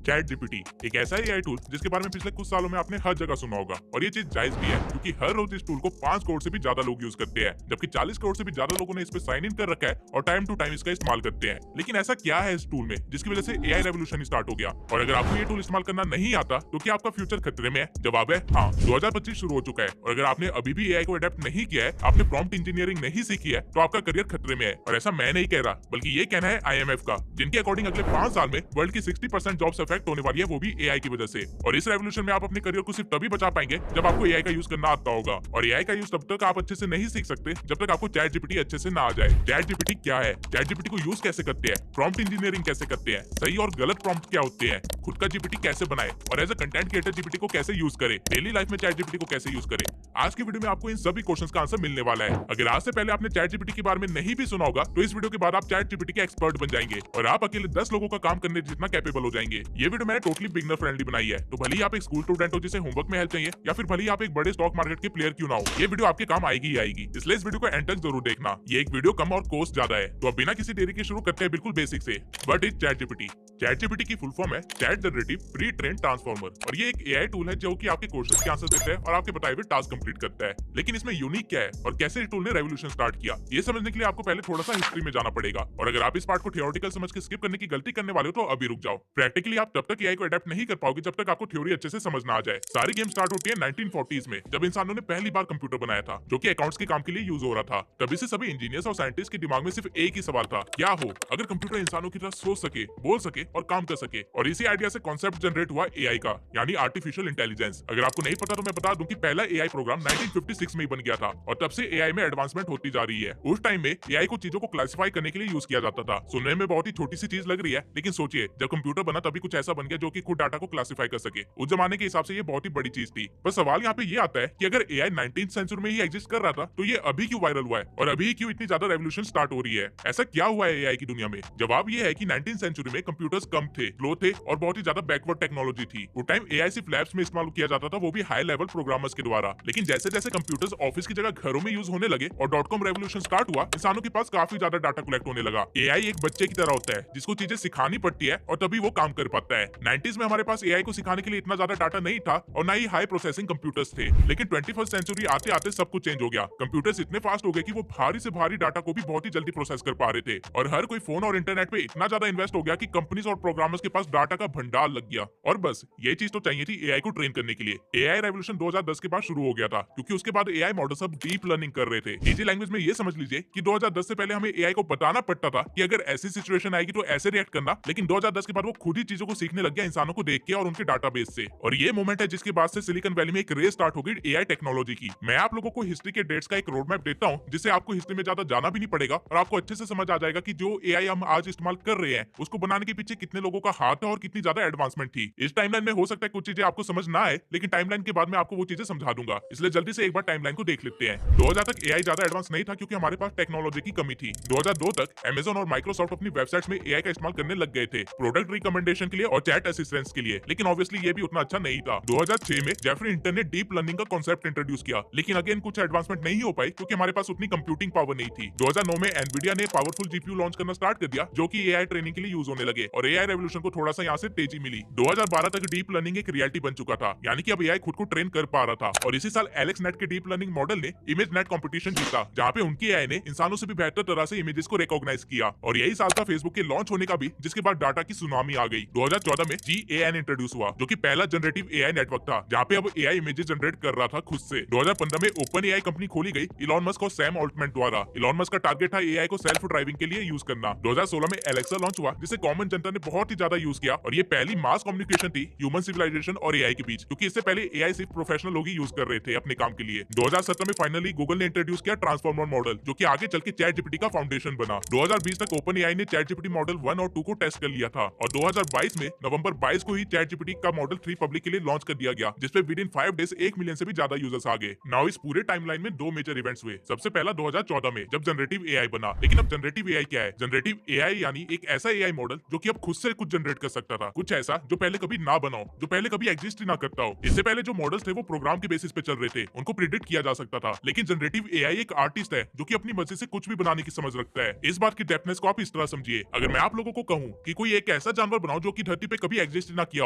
Chat GPT एक ऐसा AI tool जिसके बारे में पिछले कुछ सालों में आपने हर जगह सुना होगा और ये चीज जायज भी है क्योंकि हर रोज इस टूल को 5 करोड़ से भी ज्यादा लोग यूज करते हैं, जबकि 40 करोड़ से भी ज्यादा लोगों ने इस पे साइन इन कर रखा है और टाइम टू टाइम इसका इस्तेमाल करते हैं। लेकिन ऐसा क्या है इस टूल में जिसकी वजह से एआई रेवोल्यूशन स्टार्ट हो गया? और अगर आपको ये टूल इस्तेमाल करना नहीं आता तो क्या आपका फ्यूचर खतरे में है? जवाब है हाँ। 2025 शुरू हो चुका है और अगर आपने अभी भी एआई को अडेप्ट नहीं किया है, आपने प्रॉम्प्ट इंजीनियरिंग नहीं सीखी है, तो आपका करियर खतरे में है। और ऐसा मैं नहीं कह रहा, बल्कि ये कहना है आईएमएफ का, जिनके अकॉर्डिंग अगले 5 साल में वर्ल्ड की 60% जॉब्स अफेक्ट होने वाली है, वो भी एआई की वजह से। और इस रेवोल्यूशन में आप अपने करियर को सिर्फ तभी बचा पाएंगे जब आपको एआई का यूज करना आता होगा। और एआई का यूज तब तक आप अच्छे से नहीं सीख सकते जब तक आपको चैट जीपीटी अच्छे से ना आ जाए। चैट जीपीटी क्या है, चैट जीपीटी को यूज कैसे करते हैं, प्रॉम्प्ट इंजीनियरिंग कैसे करते हैं, सही और गलत प्रॉम्प्ट क्या होते हैं, खुद का जीपीटी कैसे बनाए और as a content creator GPT को कैसे यूज करे, डेली लाइफ में चैट जीपीटी को कैसे यूज करे। आज की वीडियो में आपको इन सभी क्वेश्चंस का आंसर मिलने वाला है। अगर आज से पहले आपने चैट जीपीटी के बारे में नहीं भी सुना होगा तो इस वीडियो के बाद आप चैट जीपीटी के एक्सपर्ट बन जाएंगे और आप अकेले 10 लोगों का काम करने जितना कैपेबल हो जाएंगे। ये वीडियो मैंने टोटली बिगनर फ्रेंडली बनाई है, तो भले ही आप एक स्कूल स्टूडेंट हो जिसे होमवर्क में हेल्प चाहिए, या फिर भले ही आप एक बड़े स्टॉक मार्केट के प्लेयर क्यों ना हो, ये वीडियो आपके काम आएगी ही आएगी। इसलिए इस वीडियो को एंड तक जरूर देखना। ये एक वीडियो कम और कॉस्ट ज्यादा है, तो अब बिना किसी देरी के शुरू करते हैं बिल्कुल बेसिक से। What is chat GPT? Chat GPT की फुल फॉर्म है chat generative pre train transformer, और ये एक एआई टूल है जो कि आपके क्वेश्चंस के आंसर देता है और आपके बताए हुए टास्क कंप्लीट करता है। लेकिन इसमें यूनिक क्या है और कैसे इस टूल ने रेवोल्यूशन स्टार्ट किया, ये समझने के लिए आपको पहले थोड़ा सा हिस्ट्री में जाना पड़ेगा। और अगर आप इस पार्ट को थियोरेटिकल समझ के स्किप करने की गलती करने वाले हो तो अभी रुक जाओ। प्रैक्टिकली आप तब तक एआई को अडेप्ट नहीं कर पाओगे जब तक आपको थ्योरी अच्छे से समझ ना आ जाए। सारी गेम स्टार्ट होती है 1940s में, जब इंसानों ने पहली बार कंप्यूटर बनाया था जो कि अकाउंट्स के काम के लिए यूज हो रहा था। तभी से सभी इंजीनियर्स और साइंटिस्ट के दिमाग में सिर्फ एक ही सवाल था, क्या हो अगर कंप्यूटर इंसानों की तरह सोच सके, बोल सके और काम कर सके। और इसी आइडिया से कॉन्सेप्ट जनरेट हुआ एआई का, यानी आर्टिफिशियल इंटेलिजेंस। अगर आपको नहीं पता तो मैं बता दूं कि पहला एआई प्रोग्राम 1956 में ही बन गया था और तब से एआई में एडवांसमेंट होती जा रही है। उस टाइम में एआई को चीजों को क्लासिफाई करने के लिए यूज किया जाता था। सुनने में बहुत ही छोटी सी चीज लग रही है, लेकिन सोचिए जब कंप्यूटर बना तभी कुछ ऐसा बन गया जो कि खुद डाटा को क्लासिफाई कर सके। उस जमाने के हिसाब से ये बहुत ही बड़ी चीज थी। पर सवाल यहाँ पे ये आता है कि अगर एआई 19th सेंचुरी में ही एग्जिस्ट कर रहा था तो ये अभी क्यों वायरल हुआ है और अभी क्यों इतनी ज्यादा रेवोल्यूशन स्टार्ट हो रही है? ऐसा क्या हुआ है एआई की दुनिया में? जवाब ये है कि 19th सेंचुरी में कंप्यूटर्स कम थे, स्लो थे और बहुत ही ज्यादा बैकवर्ड टेक्नोलॉजी थी। वो टाइम एआई सिर्फ लैब्स में इस्तेमाल किया जाता था, वो भी हाई लेवल प्रोग्रामर्स के द्वारा। लेकिन जैसे जैसे कंप्यूटर्स ऑफिस की जगह घरों में यूज होने लगे और .com रेवोल्यूशन स्टार्ट हुआ, इंसानों के पास काफी ज्यादा डाटा कलेक्ट होने लगा। एआई एक बच्चे की तरह होता है जिसको चीजें सिखानी पड़ती है और तभी वो काम कर पाता है। 90s में हमारे पास एआई को सिखाने के लिए इतना ज्यादा डाटा नहीं था और ना ही हाई प्रोसेसिंग कंप्यूटर्स थे। लेकिन 21st सेंचुरी आते आते सब कुछ चेंज हो गया। कंप्यूटर्स इतने फास्ट हो गए कि वो भारी से भारी डाटा को भी बहुत ही जल्दी प्रोसेस कर पा रहे थे और हर कोई फोन और इंटरनेट पे इतना ज्यादा इन्वेस्ट हो गया कि कंपनीज और प्रोग्रामर्स के पास डाटा का भंडार लग गया। और बस ये चीज तो चाहिए थी एआई को ट्रेन करने के लिए। एआई रेवोल्यूशन 2010 के बाद शुरू हो गया था, क्योंकि उसके बाद एआई मॉडल सब डीप लर्निंग कर रहे थे। इजी लैंग्वेज में ये समझ लीजिए कि 2010 से पहले हमें एआई को बताना पड़ता था कि अगर ऐसी सिचुएशन आएगी तो ऐसे रिएक्ट करना, लेकिन 2010 के बाद वो खुद ही चीजों को सीखने लग गया इंसानों को देख के और उनके डाटाबेस से। और ये मोमेंट है जिसके बाद से सिलिकॉन वैली में एक रेस स्टार्ट हो गई एआई टेक्नोलॉजी की। मैं आप लोगों को हिस्ट्री के डेट्स का एक रोड मैप देता हूँ जिससे आपको हिस्ट्री में ज्यादा जाना भी नहीं पड़ेगा और आपको अच्छे से समझ आ जाएगा कि जो एआई हम आज इस्तेमाल कर रहे हैं उसको बनाने के पीछे कितने लोगों का हाथ है और कितनी ज्यादा एडवांसमेंट थी। इस टाइमलाइन में हो सकता है कुछ चीजें आपको समझ ना आए, लेकिन टाइमलाइन के बाद में आपको वो चीजें समझा दूंगा। इसलिए जल्दी से एक बार टाइमलाइन को देख लेते हैं। 2000 तक एआई ज्यादा एडवांस नहीं था क्योंकि हमारे पास टेक्नोलॉजी की कमी थी। 2002 तक अमेज़न और माइक्रोसॉफ्ट अपनी वेबसाइट्स में एआई का इस्तेमाल करने लग गए थे, प्रोडक्ट रिकमेंडेशन के लिए और चैट असिस्टेंस के लिए। लेकिन ऑब्वियसली ये भी उतना अच्छा नहीं था। 2006 में जेफरी हिंटन ने डीप लर्निंग का कॉन्सेप्ट इंट्रोड्यूस किया, लेकिन अगेन कुछ एडवांसमेंट नहीं हो पाई क्योंकि हमारे पास उतनी कंप्यूटिंग पावर नहीं थी। 2009 में एनवीडिया ने पावरफुल जीपीयू लॉन्च करना स्टार्ट कर दिया जो कि एआई ट्रेनिंग के लिए यूज होने लगे और एआई रेवोल्यूशन को थोड़ा सा यहाँ से तेजी मिली। 2012 तक डीप लर्निंग एक रियलिटी बन चुका था, यानी कि अब एआई खुद को ट्रेन कर पा रहा था। और इसी साल एलेक्स नेट के डीप लर्निंग मॉडल ने इमेज नेट कंपटीशन जीता, जहाँ पे उनकी एआई ने इंसानों से भी बेहतर तरह से इमेजेस को रिकॉग्नाइज किया। और यही साल था फेसबुक के लॉन्च होने का भी, जिसके बाद डाटा की सुनामी आ गई। 2014 में जीएएन इंट्रोड्यूस हुआ जो कि पहला जनरेटिव एआई नेटवर्क था, जहाँ पे अब एआई इमेजेस जनरेट कर रहा था खुद से। 2015 में ओपन एआई कंपनी खोली गई इलॉन मस्क और सैम ऑल्टमैन द्वारा। इलॉन मस्क का टारगेट था एआई को सेल्फ ड्राइविंग के लिए यूज करना। 2016 में एलेक्सा लॉन्च हुआ जिसे कॉमन जनता ने बहुत ही ज्यादा यूज किया और ये पहली मास कम्युनिकेशन थी ह्यूमन सिविलाइजेशन और एआई के बीच, क्योंकि इससे पहले एआई सिर्फ प्रोफेशनल लोग ही यूज कर रहे थे अपने काम के लिए। 2017 में फाइनली गूगल ने इंट्रोड्यूस किया ट्रांसफॉर्मर मॉडल जो कि आगे चल के चैट जीपीटी का फाउंडेशन बना। 2020 तक ओपन एआई ने चैट जीपीटी मॉडल 1 और 2 को टेस्ट कर लिया था और 2022 में नवंबर 22 को ही चैट जीपीटी का मॉडल 3 पब्लिक के लिए लॉन्च कर दिया गया, जिसपे विद इन 5 डेज 1 मिलियन से भी ज्यादा यूजर्स आ गए। नाउ इस पूरे टाइमलाइन में 2 मेजर इवेंट्स हुए। सबसे पहला 2014 में जब जनरेटिव एआई बना। लेकिन अब जनरेटिव एआई क्या है? जनरेटिव एआई यानी एक ऐसा एआई मॉडल जो कि अब खुद से कुछ जनरेट कर सकता था। कुछ ऐसा जो पहले कभी ना बना हो, जो पहले कभी एग्जिस्ट ही ना करता हो। इससे पहले जो मॉडल्स थे वो प्रोग्राम के बेसिस पे चल रहे थे, उनको प्रिडिक्ट किया जा सकता था। लेकिन जनरेटिव एआई एक आर्टिस्ट है जो कि अपनी मर्जी से कुछ भी बनाने की समझ रखता है। इस बात की डेप्थनेस को आप इस तरह समझिए, अगर मैं आप लोगों को कहूं कि कोई एक ऐसा जानवर बनाओ जो कि धरती पे कभी एग्जिस्ट ना किया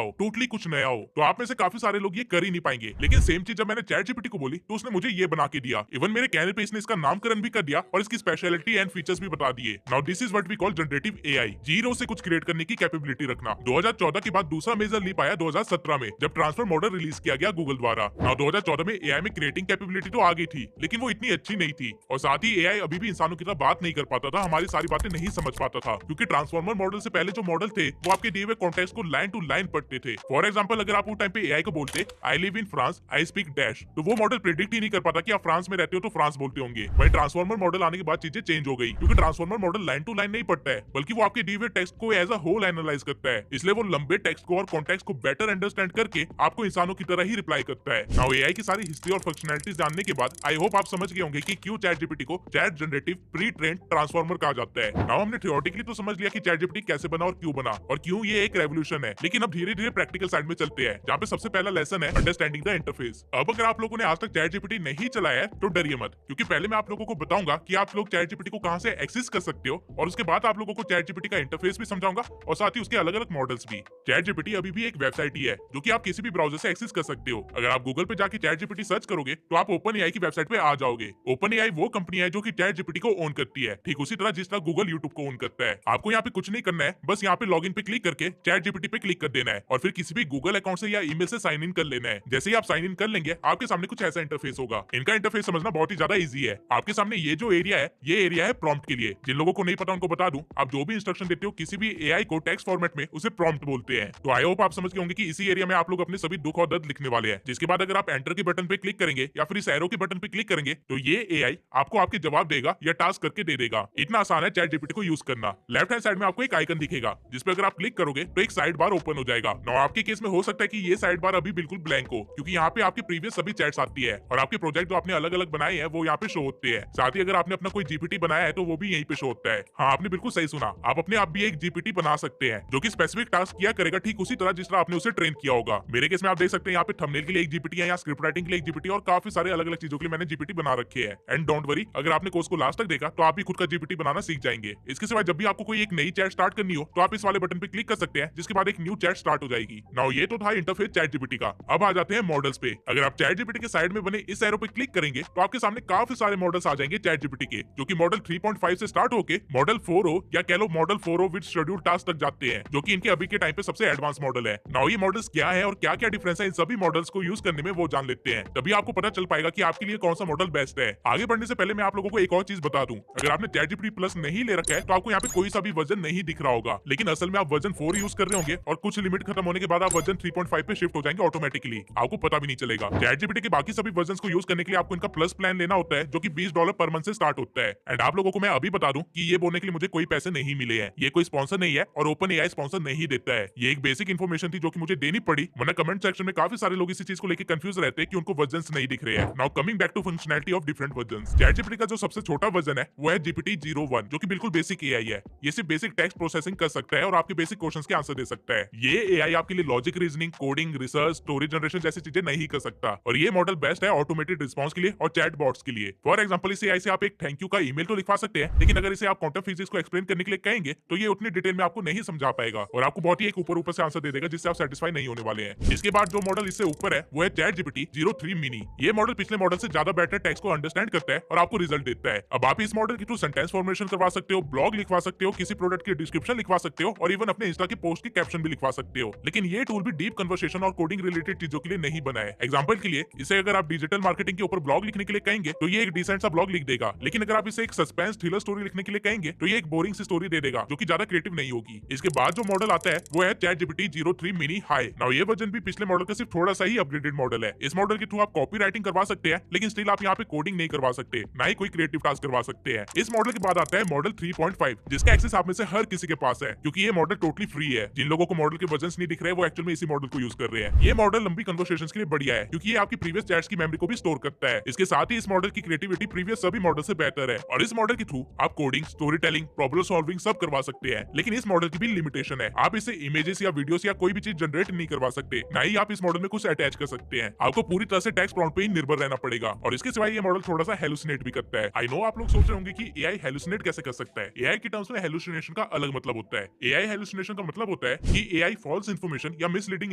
हो, टोटली कुछ नया हो, तो आप में से काफी सारे लोग ये कर ही नहीं पाएंगे। लेकिन सेम चीज जब मैंने चैट जीपीटी को बोली तो उसने मुझे ये बना के दिया। इवन मेरे कहने पे इसने इसका नामकरण भी कर दिया और इसकी स्पेशलिटी एंड फीचर्स भी बता दिए। Now this is what we call generative AI, zero से कुछ क्रिएट करने की कैपेबिलिटी रखना। 2014 के बाद दूसरा मेजर लीप आया 2017 में, जब ट्रांसफर मॉडल रिलीज किया गया गूगल द्वारा। नाउ 2014 में एआई में क्रिएटिंग कैपेबिलिटी तो आ गई थी, लेकिन वो इतनी अच्छी नहीं थी, और साथ ही एआई अभी भी इंसानों की तरह बात नहीं कर पाता था, हमारी सारी बातें नहीं समझ पाता था, क्योंकि ट्रांसफॉर्मर मॉडल से पहले जो मॉडल थे वो आपके दिए हुए कॉन्टेक्स्ट को लाइन टू लाइन पढ़ते थे। फॉर एग्जाम्पल, अगर आप उस टाइम पे एआई को बोलते I live in France, I speak dash, तो वो मॉडल प्रिडिक्ट ही नहीं कर पाता कि आप फ्रांस में रहते हो तो फ्रांस बोलते होंगे। वही ट्रांसफॉर्मर मॉडल आने के बाद चीजें चेंज हो गई, क्योंकि transformer model line to line नहीं पढ़ता है, बल्कि वो आपके दिए हुए टेक्स्ट को एज अ होल एनालाइज करता है। इसलिए वो लंबे टेक्स्ट को और कॉन्टेक्स्ट को बेटर अंडरस्टैंड करके आपको इंसानों की तरह ही रिप्लाई करता है। नाउ एआई की सारी हिस्ट्री और फंक्शनैलिटीज जानने के बाद आई होप आप समझ गए होंगे कि क्यों चैट जीपीटी को chat generative pre trained transformer कहा जाता है। नाउ हमने थियोरेटिकली तो समझ लिया कि चैट जीपीटी कैसे बना और क्यों ये एक रेवोल्यूशन है, लेकिन अब धीरे धीरे प्रैक्टिकल साइड में चलते हैं, जहाँ पे सबसे पहला लेसन है अंडरस्टैंडिंग द इंटरफेस। अब अगर आप लोगों ने आज तक चैट जीपीटी नहीं चलाया है तो डरिए मत, क्योंकि पहले मैं आप लोगों को बताऊंगा कि आप लोग चैट जीपीटी को कहां से एक्सेस कर सकते हो, और उसके बाद आप लोगों को चैट जीपीटी का इंटरफेस भी समझाऊंगा और साथ ही उसके अलग अलग मॉडल्स भी। चैट जीपीटी अभी भी एक वेबसाइट ही है जो कि आप किसी भी ब्राउजर से एक्सेस कर सकते हो। अगर आप गूगल पे जाके चैट जीपीटी सर्च करोगे तो आप ओपन एआई की वेबसाइट पे आ जाओगे। ओपन एआई वो कंपनी है जो कि चैट जीपीटी को ओन करती है, ठीक उसी तरह जिस तरह गूगल यूट्यूब को ओन करता है। आपको यहाँ पे कुछ नहीं करना है, बस यहाँ पे लॉगिन पे क्लिक करके चैट जीपीटी पे क्लिक कर देना है और फिर किसी भी गूगल अकाउंट से या ईमेल से साइन इन कर लेना है। जैसे ही आप साइन इन कर लेंगे आपके सामने कुछ ऐसा इंटरफेस होगा। इनका इंटरफेस समझना बहुत ही ज्यादा इजी है। आपके सामने ये जो एरिया है, ये एरिया है प्रॉम्प्ट के लिए। जिन लोगों को नहीं पता उनको बता दूं, आप जो भी इंस्ट्रक्शन देते हो किसी भी एआई को टेक्स्ट फॉर्मेट में, उसे प्रॉम्प्ट बोलते हैं। तो आई होप आप समझ गए होंगे कि इसी एरिया में आप लोग अपने सभी दुख और दर्द लिखने वाले हैं, जिसके बाद अगर आप एंटर के बटन पे क्लिक करेंगे या फिर इस एरो के बटन पे क्लिक करेंगे तो ये एआई आपको आपके जवाब देगा या टास्क करके दे देगा। इतना आसान है चैट जीपीटी को यूज करना। लेफ्ट हैंड साइड में आपको एक आइकन दिखेगा, जिसपे अगर आप क्लिक करोगे तो एक साइड बार ओपन हो जाएगा। नाउ आपके केस में हो सकता है कि ये साइड बार अभी बिल्कुल ब्लैंक हो, क्योंकि यहाँ पे आपके प्रीवियस सभी चैट्स आती है और आपके प्रोजेक्ट जो आपने अलग अलग बनाए हैं वो यहाँ पे शो होते हैं। साथ ही अगर आपने अपना कोई जीपीटी बनाया है तो वो भी यहीं पे शो होता है। हाँ, आपने बिल्कुल सही सुना, आप अपने आप भी एक जीपीटी बना सकते हैं जो कि स्पेसिफिक टास्क किया करेगा, ठीक उसी तरह जिस तरह आपने उसे ट्रेन किया होगा। मेरे केस में आप देख सकते हैं यहाँ पे थंबनेल के लिए एक जीपीटी है, यहाँ स्क्रिप्ट राइटिंग के लिए एक जीपीटी और काफी सारे अलग अलग चीजों के लिए मैंने जीपीटी बना रखे हैं। एंड डोंट वरी, अगर आपने कोर्स को लास्ट तक देखा तो आप भी खुद का जीपीटी बनाना सीख जाएंगे। इसके सिवाय जब भी आपको कोई एक नई चैट स्टार्ट करनी हो तो आप इस वाले बटन पे क्लिक कर सकते हैं, जिसके बाद एक न्यू चैट स्टार्ट हो जाएगी। नाउ ये तो था इंटरफेस चैट जीपीटी का। अब आ जाते हैं मॉडल्स पे। अगर आप चैट जीपीटी के साइड में बने इस एरो पे क्लिक करेंगे तो आपके सामने काफी सारे मॉडल्स आ जाएंगे चैट जीपीटी के, जो कि मॉडल 3.5 से स्टार्ट होके मॉडल 4 या कह low model 4 with schedule task तक जाते हैं, जो कि इनके अभी के टाइम पे सबसे एडवांस मॉडल है। नाउ ये मॉडल्स क्या है और क्या क्या डिफरेंस है इन सभी मॉडल्स को यूज करने में, वो जान लेते हैं। तभी आपको पता चल पाएगा कि आपके लिए कौन सा मॉडल बेस्ट है। आगे बढ़ने से पहले मैं आप लोगों को एक और चीज बता दूं, अगर आपने चैट जीपीटी प्लस नहीं ले रखा है तो आपको यहाँ पे कोई सा भी वर्जन नहीं दिख रहा होगा, लेकिन असल में आप वर्जन 4 यूज कर रहे होंगे और कुछ लिमिट खत्म होने के बाद आप वर्जन 3.5 पे शिफ्ट हो जाएंगे ऑटोमेटिकली, आपको पता भी नहीं चलेगा। चैट जीपीटी के बाकी सभी वर्जन को यूज करने के लिए आपको इनका प्लस प्लान लेना होता है, जो कि $20 पर मंथ से स्टार्ट होता है। एंड आप लोगों को मैं अभी बता दूं कि ये बोलने के लिए मुझे कोई पैसे नहीं मिले हैं, ये कोई स्पॉन्सर नहीं है और ओपन एआई स्पॉन्सर नहीं देता है। ये एक बेसिक इन्फॉर्मेशन थी जो कि मुझे देनी पड़ी, वरना कमेंट सेक्शन में काफी सारे लोग इसी चीज को लेकर कंफ्यूज रहते हैं कि उनको वर्जन्स नहीं दिख रहे हैं। Now coming back to functionality of different versions, chat GPT का जो सबसे छोटा वर्जन है वो है जीपीटी 01, जो कि बिल्कुल बेसिक एआई है। ये सिर्फ बेसिक टेक्स्ट प्रोसेसिंग कर सकता है और आपके बेसिक क्वेश्चंस के आंसर दे सकता है। ये एआई आपके लिए logic, reasoning, coding, research, story generation जैसी चीजें नहीं कर सकता, और ये मॉडल बेस्ट है ऑटोमेटेड रिस्पांस के लिए और चैट बॉट्स के लिए। फॉर एग्जांपल, इस एआई से आप एक थैंक यू का ईमेल तो लिखवा सकते हैं, लेकिन अगर इसे आप क्वांटम फिजिक्स को एक्सप्लेन करने के लिए कहेंगे तो ये उतनी डिटेल में आपको नहीं समझा पाएगा और आपको बहुत ही एक ऊपर से आंसर दे देगा, जिससे आप सेटिस्फाई नहीं होने वाले हैं। इसके बाद जो मॉडल इससे ऊपर है वो है चैट जीपीटी 03 मिनी। ये मॉडल पिछले मॉडल से ज्यादा बेटर टेक्स्ट को अंडरस्टैंड करता है और आपको रिजल्ट देता है। अब आप इस मॉडल के थ्रू सेंटेंस फॉर्मेशन करवा सकते हो, ब्लॉग लिखवा सकते हो, किसी प्रोडक्ट की डिस्क्रिप्शन लिखवा सकते हो और इवन अपने इंस्टा के पोस्ट की कैप्शन भी लिखवा सकते हो। लेकिन ये टूल भी डीप कन्वर्सेशन और कोडिंग रिलेटेड चीजों के लिए नहीं बना है। एग्जांपल के लिए, इसे अगर आप डिजिटल मार्केटिंग के ऊपर ब्लॉग लिखने के लिए कहेंगे तो ये एक डिसेंट सा ब्लॉग लिख देगा, लेकिन अगर आप इसे एक सस्पेंस थ्रिलर स्टोरी लिखने के लिए कहेंगे तो ये एक बोरिंग सी स्टोरी दे देगा, जो कि ज्यादा क्रिएटिव नहीं होगी। इसके बाद जो मॉडल आता है वो है chat GPT 03 mini high. Now ये वर्जन भी पिछले मॉडल का सिर्फ थोड़ा सा ही अपग्रेडेड मॉडल है। इस मॉडल के थ्रू आप कॉपी राइटिंग करवा सकते हैं, लेकिन स्टिल आप यहाँ पे कोडिंग नहीं करवा सकते, ना ही कोई क्रिएटिव टास्क करवा सकते हैं। इस मॉडल के बाद आता है मॉडल 3.5, जिसका एक्सेस आप में से हर किसी के पास है, क्योंकि ये मॉडल टोटली फ्री है। जिन लोगों को मॉडल के वर्जन्स नहीं दिख रहे वो एक्चुअल में इसी मॉडल को यूज कर रहे हैं। ये मॉडल लंबी कन्वर्सेशंस के लिए बढ़िया है, क्योंकि ये आपकी प्रीवियस चैट्स की मेमोरी को भी स्टोर करता है। इसके साथ ही इस मॉडल की क्रिएटिविटी प्रीवियस सभी मॉडल से बेहतर है और इस मॉडल के थ्रू आप coding, story telling, problem solving सब करवा सकते हैं। लेकिन इस मॉडल की भी लिमिटेशन है, आप इसे इमेजेस या वीडियोस या कोई भी चीज जनरेट नहीं करवा सकते, ना ही आप इस मॉडल में कुछ अटैच कर सकते हैं। आपको पूरी तरह से टेक्स्ट प्रॉम्प्ट पे ही निर्भर रहना पड़ेगा और इसके सिवाय ये मॉडल थोड़ा सा हेलुसिनेट भी करता है। आई नो आप लोग सोच रहे होंगे कि एआई हेलुसिनेट कैसे कर सकता है। एआई की टर्म्स में हेलुसिनेशन का अलग मतलब होता है। एआई हेलुसिनेशन का मतलब होता है कि एआई फॉल्स इन्फॉर्मेशन या मिसलीडिंग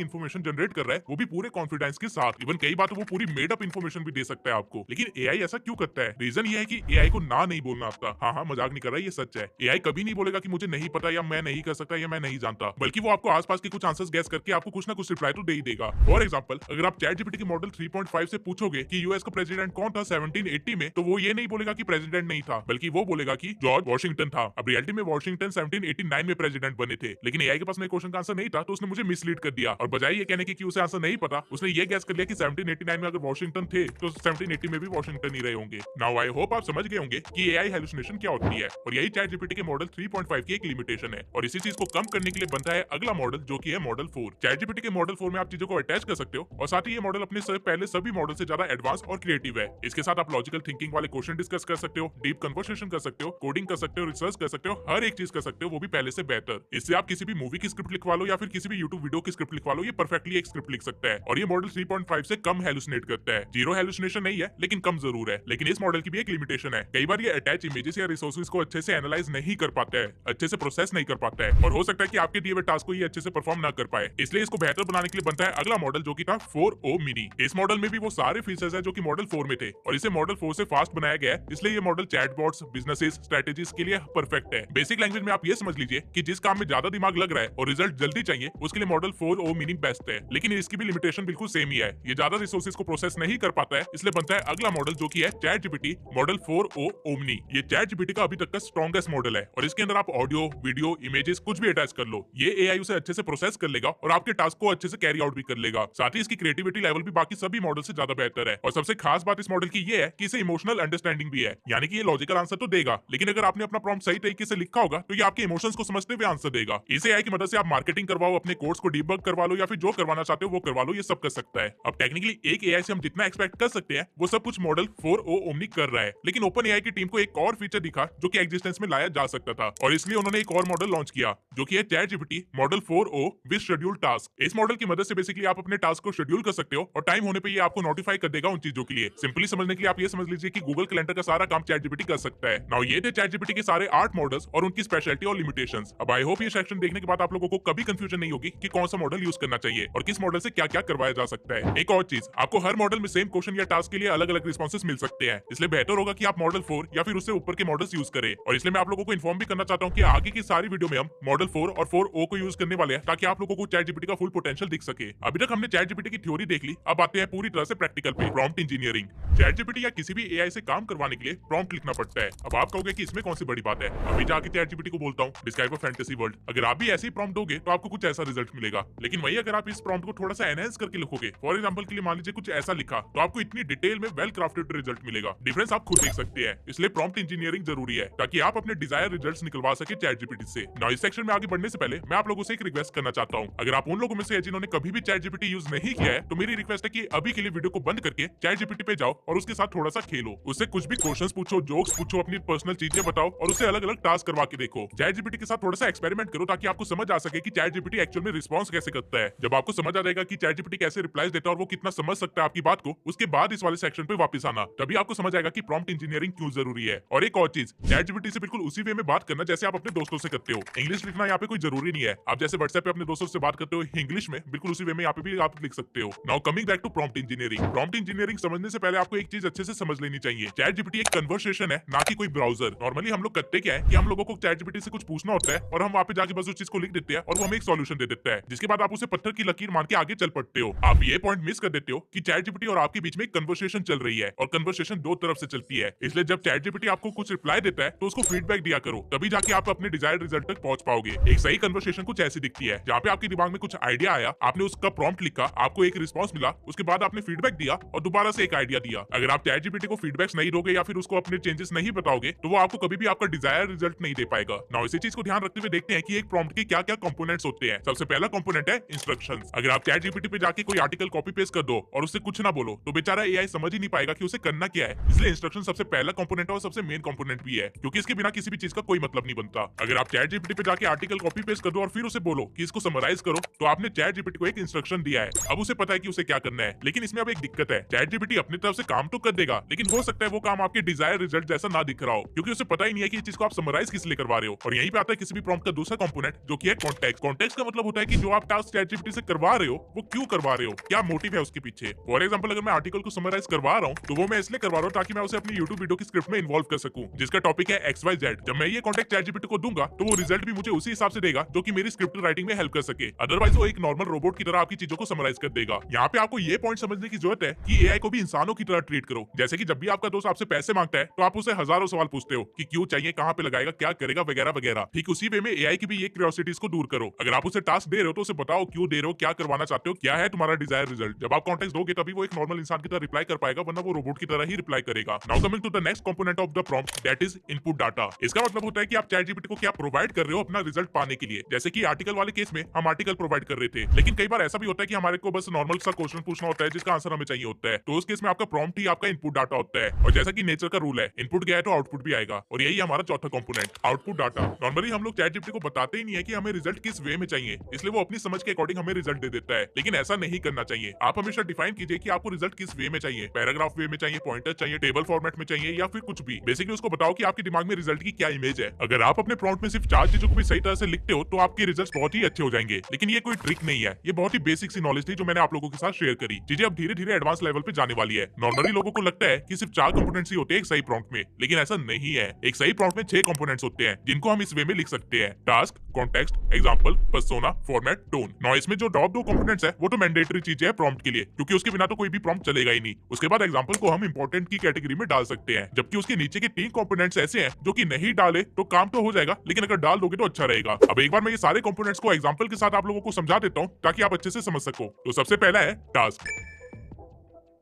इन्फॉर्मेशन जनरेट कर रहा है, वो भी पूरे कॉन्फिडेंस के साथ। इवन कई बार तो वो पूरी मेड अप इन्फॉर्मेशन भी दे सकता है आपको। लेकिन एआई ऐसा क्यों करता है? रीजन ये है कि एआई को ना नहीं बोलना आता। हाँ, मजाक नहीं कर रहा, ये सच है। एआई कभी नहीं बोलेगा कि मुझे नहीं पता या मैं नहीं कर सकता या मैं नहीं जानता, बल्कि वो आपको आसपास के कुछ आंसर्स गैस करके आपको कुछ ना कुछ रिप्लाई तो दे ही देगा। फॉर एग्जांपल, अगर आप चैट जीपीटी के मॉडल 3.5 से पूछोगे कि यूएस का प्रेसिडेंट कौन था 1780 में, तो वो ये नहीं बोलेगा कि प्रेसिडेंट नहीं था, बल्कि वो बोलेगा कि जॉर्ज वॉशिंगटन था। अब रियलिटी में वॉशिंगटन 1789 में प्रेसिडेंट बने थे, लेकिन एआई के पास में क्वेश्चन का आंसर नहीं था, तो उसने मुझे मिसलीड कर दिया और बजाय ये कहने के कि उसे आंसर नहीं पता, उसने ये गैस कर लिया कि 1789 में अगर वॉशिंगटन थे तो 1780 में भी वॉशिंगटन ही रहे होंगे। नाउ आई होप आप समझ गए होंगे कि एआई हेलुसिनेशन क्या होती है और यही चैट जीपीटी के मॉडल 3.5 की एक लिमिटेशन है और इसी चीज को कम करने के लिए बनता है अगला मॉडल, जो कि है मॉडल 4। चैट जीपीटी के मॉडल 4 में आप चीजों को अटैच कर सकते हो और साथ ही ये मॉडल अपने से पहले सभी मॉडल से ज्यादा एडवांस और क्रिएटिव है। इसके साथ आप लॉजिकल थिंकिंग वाले क्वेश्चन डिस्कस कर सकते हो, डीप कन्वर्सेशन कर सकते हो, कोडिंग कर सकते हो, रिसर्च कर सकते हो, हर एक चीज कर सकते हो, वो भी पहले से बेहतर। इससे आप किसी भी मूवी की स्क्रिप्ट लिखवा लो या फिर किसी भी यूट्यूब वीडियो की स्क्रिप्ट लिखवा लो, ये परफेक्टली एक स्क्रिप्ट लिख सकता है और ये मॉडल 3.5 से कम हेलुसिनेट करता है। जीरो हेलुसिनेशन नहीं है, लेकिन कम जरूर है। लेकिन इस मॉडल की भी एक लिमिटेशन है, कई बार ये अटैच इमेजेस या रिसोर्सेज को अच्छे से एनालाइज नहीं कर पाता है, अच्छे से प्रोसेस नहीं कर पाता है और हो सकता है कि आपके दिए हुए टास्क को ये अच्छे से परफॉर्म ना कर पाए। इसलिए इसको बेहतर बनाने के लिए बनता है अगला मॉडल, जो कि था 4o मिनी। इस मॉडल में भी वो सारे फीचर्स है जो कि मॉडल 4 में थे और इसे मॉडल 4 से फास्ट बनाया गया है, इसलिए ये मॉडल चैटबॉट्स, बिजनेसेस, स्ट्रेटेजीज के लिए परफेक्ट है। बेसिक लैंग्वेज में आप ये समझ लीजिए कि जिस काम में ज्यादा दिमाग लग रहा है और रिजल्ट जल्दी चाहिए, उसके लिए मॉडल 4o मिनी बेस्ट है। लेकिन इसकी भी लिमिटेशन बिल्कुल सेम ही है, ये ज्यादा रिसोर्सेज को प्रोसेस नहीं कर पाता है, इसलिए बनता है अगला मॉडल, जो कि है chat GPT model 4o omni. ये चैट जीपीटी का अभी तक का स्ट्रॉन्गेस्ट मॉडल है और इसके अंदर आप ऑडियो, वीडियो, इमेजेस कुछ भी अटैच कर लो, ये एआई उसे अच्छे से प्रोसेस कर लेगा और आपके टास्क को अच्छे से कैरी आउट भी कर लेगा। साथ ही इसकी क्रिएटिविटी लेवल भी बाकी सभी मॉडल से ज्यादा बेहतर है और सबसे खास बात इस मॉडल की ये है कि इसे इमोशनल अंडरस्टैंडिंग भी है, यानी कि ये लॉजिकल आंसर तो देगा, लेकिन अगर आपने अपना प्रॉम्प्ट सही तरीके से लिखा होगा तो ये आपके इमोशंस को समझते हुए आंसर देगा। इस एआई की मदद से आप मार्केटिंग करवाओ, अपने कोड्स को डीबग करवा लो या फिर जो करवाना चाहते हो वो करवा लो, ये सब कर सकता है। अब टेक्निकली एक एआई से हम जितना एक्सपेक्ट कर सकते हैं वो सब कुछ मॉडल 4o ओमनी कर रहा है, लेकिन ओपन एआई की टीम को एक और फीचर दिखा जो कि एग्जिस्टेंस में लाया जा सकता था और इसलिए उन्होंने एक और मॉडल लॉन्च किया, जो कि है chat GPT model 4o with schedule task. इस मॉडल की मदद से बेसिकली आप अपने टास्क को शेड्यूल कर सकते हो और टाइम होने पे ये आपको नोटिफाई कर देगा उन चीजों के लिए। सिंपली समझने के लिए आप ये समझ लीजिए कि गूगल कैलेंडर का सारा काम चैट जीपीटी कर सकता है। नाउ ये थे चैट जीपीटी के सारे 8 मॉडल्स और उनकी स्पेशलिटी और लिमिटेशंस। अब आई होप ये सेक्शन देखने के बाद आप लोगों को कभी कंफ्यूजन नहीं होगी कि कौन सा मॉडल यूज करना चाहिए और किस मॉडल से क्या क्या करवाया जा सकता है। एक और चीज, आपको हर मॉडल में सेम क्वेश्चन या टास्क के लिए अलग अलग रिस्पॉन्सेस मिल सकते हैं, इसलिए बेहतर होगा कि आप मॉडल 4 या फिर उससे ऊपर के मॉडल्स यूज करें। और इसलिए मैं आप लोगों को इन्फॉर्म भी करना चाहता हूँ कि आगे की सारी वीडियो में हम मॉडल 4 और 4o को यूज करने वाले हैं, ताकि आप लोगों को चैट जीपीटी का फुल पोटेंशियल दिख सके। अभी तक हमने चैट जीपीटी की थ्योरी देख ली, अब आते हैं पूरी तरह से प्रैक्टिकल पे, प्रॉम्प्ट इंजीनियरिंग। चैट जीपीटी या किसी भी एआई से काम करवाने के लिए प्रॉम्प्ट लिखना पड़ता है। अब आप कहोगे कि इसमें कौन सी बड़ी बात है, अभी जाके चैट जीपीटी को बोलता हूँ डिस्क्राइब अ फैंटेसी वर्ल्ड, अगर आप भी ऐसे ही प्रॉम्प्ट दोगे तो आपको कुछ ऐसा रिजल्ट मिलेगा। लेकिन वही अगर आप इस प्रॉम्प्ट को थोड़ा सा एनहांस करके लिखोगे, फॉर एग्जांपल के लिए मान लीजिए कुछ ऐसा लिखा, तो आपको इतनी डिटेल में वेल क्राफ्टेड रिजल्ट मिलेगा। डिफरेंस आप खुद देख सकते हैं, इसलिए प्रॉम्प्ट इंजीनियरिंग जरूरी है ताकि आप अपने डिजायर रिजल्ट्स निकलवा सके चैट जीपीटी से। नाउ इस सेक्शन में आगे बढ़ने से पहले मैं आप लोगों से एक रिक्वेस्ट करना चाहता हूँ, अगर आप उन लोगों में से जिन्होंने कभी भी चैट जीपीटी यूज नहीं किया है, तो मेरी रिक्वेस्ट है कि अभी के लिए वीडियो को बंद करके चैट जीपीटी पे जाओ और उसके साथ थोड़ा सा खेलो, उससे कुछ भी क्वेश्चंस पूछो, जोक्स पूछो, अपनी पर्सनल चीजें बताओ और उससे अलग अलग टास्क करवा के देखो। चैट जीपीटी के साथ थोड़ा सा एक्सपेरिमेंट करो ताकि आपको समझ आ सके कि चैट जीपीटी एक्चुअल में रिस्पॉन्स कैसे करता है। जब आपको समझ आ जाएगा कि चैट जीपीटी कैसे रिप्लाईज देता है और वो कितना समझ सकता है आपकी बात को, उसके बाद इस वाले सेक्शन पे वापस आना, तभी आपको समझ आएगा कि प्रॉम्प्ट इंजीनियरिंग क्यों जरूरी है। और एक और चीज, चैट जीपीटी से बिल्कुल उसी वे में बात करना जैसे आप अपने दोस्तों से करते हो। इंग्लिश लिखना यहाँ पे कोई जरूरी नहीं है, आप जैसे व्हाट्सएप पे अपने दोस्तों से बात करते हो इंग्लिश में, बिल्कुल उसी वे में यहाँ पे भी आप लिख सकते हो। Now coming back to prompt engineering. Prompt engineering समझने से पहले आपको एक चीज अच्छे से समझ लेनी चाहिए, चैट जीपीटी एक कन्वर्सेशन है, ना कि कोई ब्राउजर। नॉर्मली हम लोग करते क्या है कि हम लोगों को चैट जीपीटी से कुछ पूछना होता है और हम वहाँ पे जाके बस उस चीज को लिख देते हैं और वो हमें एक सॉल्यूशन दे देता है, जिसके बाद आप उसे पत्थर की लकीर मान के आगे चल पड़ते हो। आप ये पॉइंट मिस कर देते हो कि चैट जीपीटी और आपके बीच में एक कन्वर्सेशन चल रही है और कन्वर्सेशन दो तरफ से चलती है। इसलिए जब चैट जीपीटी आपको कुछ रिप्लाई देता है तो उसको फीडबैक दिया करो, तभी जाके आप अपने डिजायर्ड रिजल्ट तक पहुंच पाओगे। एक सही कन्वर्सेशन कुछ ऐसी दिखती है जहाँ पे आपके दिमाग में कुछ आइडिया आया, आपने उसका प्रॉम्प्ट लिखा, आपको एक रिस्पॉन्स मिला, उसके बाद आपने फीडबैक दिया और दोबारा से एक आइडिया दिया। अगर आप चैट जीपीटी को फीडबैक्स नहीं दोगे या फिर उसको अपने चेंजेस नहीं बताओगे तो वो आपको कभी भी आपका डिजायर रिजल्ट नहीं दे पाएगा। नाउ इसी चीज को ध्यान रखते हुए देखते हैं कि एक प्रॉम्प्ट के क्या क्या कंपोनेंट्स होते हैं। सबसे पहला कंपोनेंट है इंस्ट्रक्शंस। अगर आप चैट जीपीटी पे जाके कोई आर्टिकल कॉपी पेस्ट कर दो और उससे कुछ ना बोलो तो बेचारा एआई समझ ही नहीं पाएगा कि उसे करना क्या है। इसलिए इंस्ट्रक्शन सबसे पहला कंपोनेंट है और सबसे मेन कंपोनेंट भी है, क्योंकि इसके बिना किसी भी चीज का कोई मतलब नहीं बनता। अगर आप चैट जीपीटी पे जाके आर्टिकल कॉपी पेस्ट कर दो और फिर उसे बोलो कि इसको समराइज करो, तो आपने चैट जीपीटी को एक इंस्ट्रक्शन दिया है। अब उसे पता है कि उसे क्या करना है, लेकिन इसमें अब एक दिक्कत है, चैट जीपीटी अपनी तरफ से काम तो कर देगा, लेकिन हो सकता है वो काम आपके डिजायर रिजल्ट जैसा ना दिख रहा हो, क्योंकि उसे पता ही नहीं है कि इस चीज को आप समराइज किस लिए करवा रहे हो। और यहीं पे आता है किसी भी प्रॉम्प्ट का दूसरा कंपोनेंट, जो कि है कॉन्टेक्स्ट। कॉन्टेक्स्ट का मतलब होता है कि जो आप टास्क चैट जीपीटी से करवा रहे हो वो क्यों करवा रहे हो, क्या मोटिव है उसके पीछे। फॉर एग्जाम्पल, अगर मैं आर्टिकल को समराइज करवा रहा हूँ तो वो मैं इसलिए करवा रहा हूँ ताकि मैं उसे अपनी यूट्यूब वीडियो की स्क्रिप्ट में इन्वॉल्व कर सकूं, जिसका टॉपिक है XYZ। जब मैं ये कॉन्टेक्ट चैट जीपीटी को दूंगा तो वो रिजल्ट भी मुझे उसी हिसाब से देगा जो कि मेरी स्क्रिप्ट राइटिंग में हेल्प कर सके। अदरवाइज वो एक नॉर्मल रोबोट की तरह आपकी चीजों को समराइज कर देगा। यहाँ पे आपको ये पॉइंट समझने की जरूरत है कि एआई को भी इंसानों की तरह ट्रीट करो। जैसे कि जब भी आपका दोस्त आपसे पैसे मांगता है तो आप उसे हजारों सवाल पूछते हो कि क्यों चाहिए, कहाँ पे लगाएगा, क्या करेगा, वगैरह वगैरह। ठीक उसी वे में एआई की भी ये क्यूरियोसिटीज को दूर करो। अगर आप उसे टास्क दे रहे हो तो उसे बताओ क्यों दे रहे हो, क्या करवाना चाहते हो, क्या है तुम्हारा डिजायर रिजल्ट। जब आप कॉन्टेक्स्ट दोगे तभी वो एक नॉर्मल इंसान की तरह रिप्लाई कर पाएगा, वरना वो रोबोट की तरह ही रिप्लाई करेगा। Now coming to the next component of the prompt, that is input data. इसका मतलब होता है कि आप चैट जीपीटी को क्या प्रोवाइड कर रहे हो अपना रिजल्ट पाने के लिए। जैसे कि आर्टिकल वाले केस में हम आर्टिकल प्रोवाइड कर रहे थे, लेकिन कई बार ऐसा भी होता है कि हमारे को बस नॉर्मल सा क्वेश्चन पूछना होता है जिसका आंसर हमें चाहिए होता है, तो उस केस में आपका प्रॉम्प्ट ही आपका इनपुट डाटा होता है। और जैसा कि नेचर का रूल है, इनपुट गया है तो आउटपुट भी आएगा, और यही हमारा चौथा कंपोनेंट, आउटपुट डाटा। नॉर्मली हम लोग चैट जीपीटी को बताते ही नहीं है कि हमें रिजल्ट किस वे में चाहिए, इसलिए वो अपनी समझ के अकॉर्डिंग हमें रिजल्ट दे देता है, लेकिन ऐसा नहीं करना चाहिए। आप हमेशा डिफाइन कीजिए कि आपको रिजल्ट किस वे में चाहिए, पैराग्राफ वे में चाहिए, पॉइंटर चाहिए, टेबल फॉर्मेट में चाहिए, या फिर कुछ भी। बेसिकली उसको बताओ कि आपके दिमाग में रिजल्ट की क्या इमेज है। अगर आप अपने प्रॉम्प्ट में सिर्फ 4 चीजों को भी सही तरह से लिखते हो तो आपके रिजल्ट्स बहुत ही अच्छे हो जाएंगे। लेकिन ये कोई ट्रिक नहीं है, ये बहुत ही बेसिक सी नॉलेज थी जो मैंने आप लोगों के साथ शेयर करी। चीजें अब धीरे धीरे एडवांस लेवल पे जाने वाली है। नॉर्मली लोगों को लगता है कि सिर्फ 4 कंपोनेंट्स ही होते हैं एक सही प्रॉम्प्ट में, लेकिन ऐसा नहीं है। एक सही प्रॉम्प्ट में 6 कंपोनेंट्स होते हैं जिनको हम इस वे में लिख सकते हैं, task, context, example, persona, format, tone. Now इसमें जो टॉप 2 कंपोनेंट्स है वो तो मैंडेटरी चीजें है प्रॉम्प्ट के लिए, क्योंकि उसके बिना तो कोई भी प्रॉम्प्ट चलेगा ही नहीं। उसके बाद एग्जांपल को हम इंपॉर्टेंट की कैटेगरी में डाल सकते हैं, जबकि उसके नीचे के 3 कंपोनेंट्स ऐसे हैं जो कि नहीं डाले तो काम तो हो जाएगा, लेकिन अगर डाल दोगे तो अच्छा रहेगा। अब एक बार मैं ये सारे कंपोनेंट्स को एग्जांपल के साथ आप लोगों को समझा देता हूँ ताकि आप अच्छे से समझ सको। तो सबसे पहला है टास्क।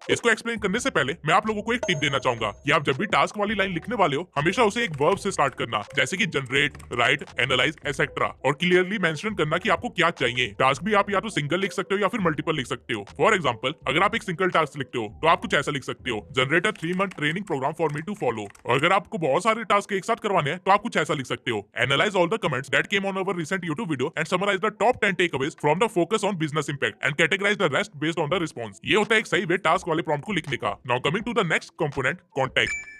इसको एक्सप्लेन करने से पहले मैं आप लोगों को एक टिप देना चाहूंगा कि आप जब भी टास्क वाली लाइन लिखने वाले हो हमेशा उसे एक वर्ब से स्टार्ट करना, जैसे कि जनरेट, राइट, एनालाइज, एसेट्रा, और क्लियरली मेंशन करना कि आपको क्या चाहिए। टास्क भी आप या तो सिंगल लिख सकते हो या फिर मल्टीपल लिख सकते हो। फॉर एग्जांपल, अगर आप एक सिंगल टास्क लिखते हो तो आप कुछ ऐसा लिख सकते हो, generate a 3 month training program for me to follow. और अगर आपको बहुत सारे टास्क एक साथ करवाने हैं तो आप कुछ ऐसा लिख सकते हो, analyze all the comments that came on our recent YouTube video and summarize the top 10 takeaways from the focus on business impact and categorize the rest based on the response. ये होता है एक सही वे टास्क वाले prompt को लिखने का। Now coming to the next component, context.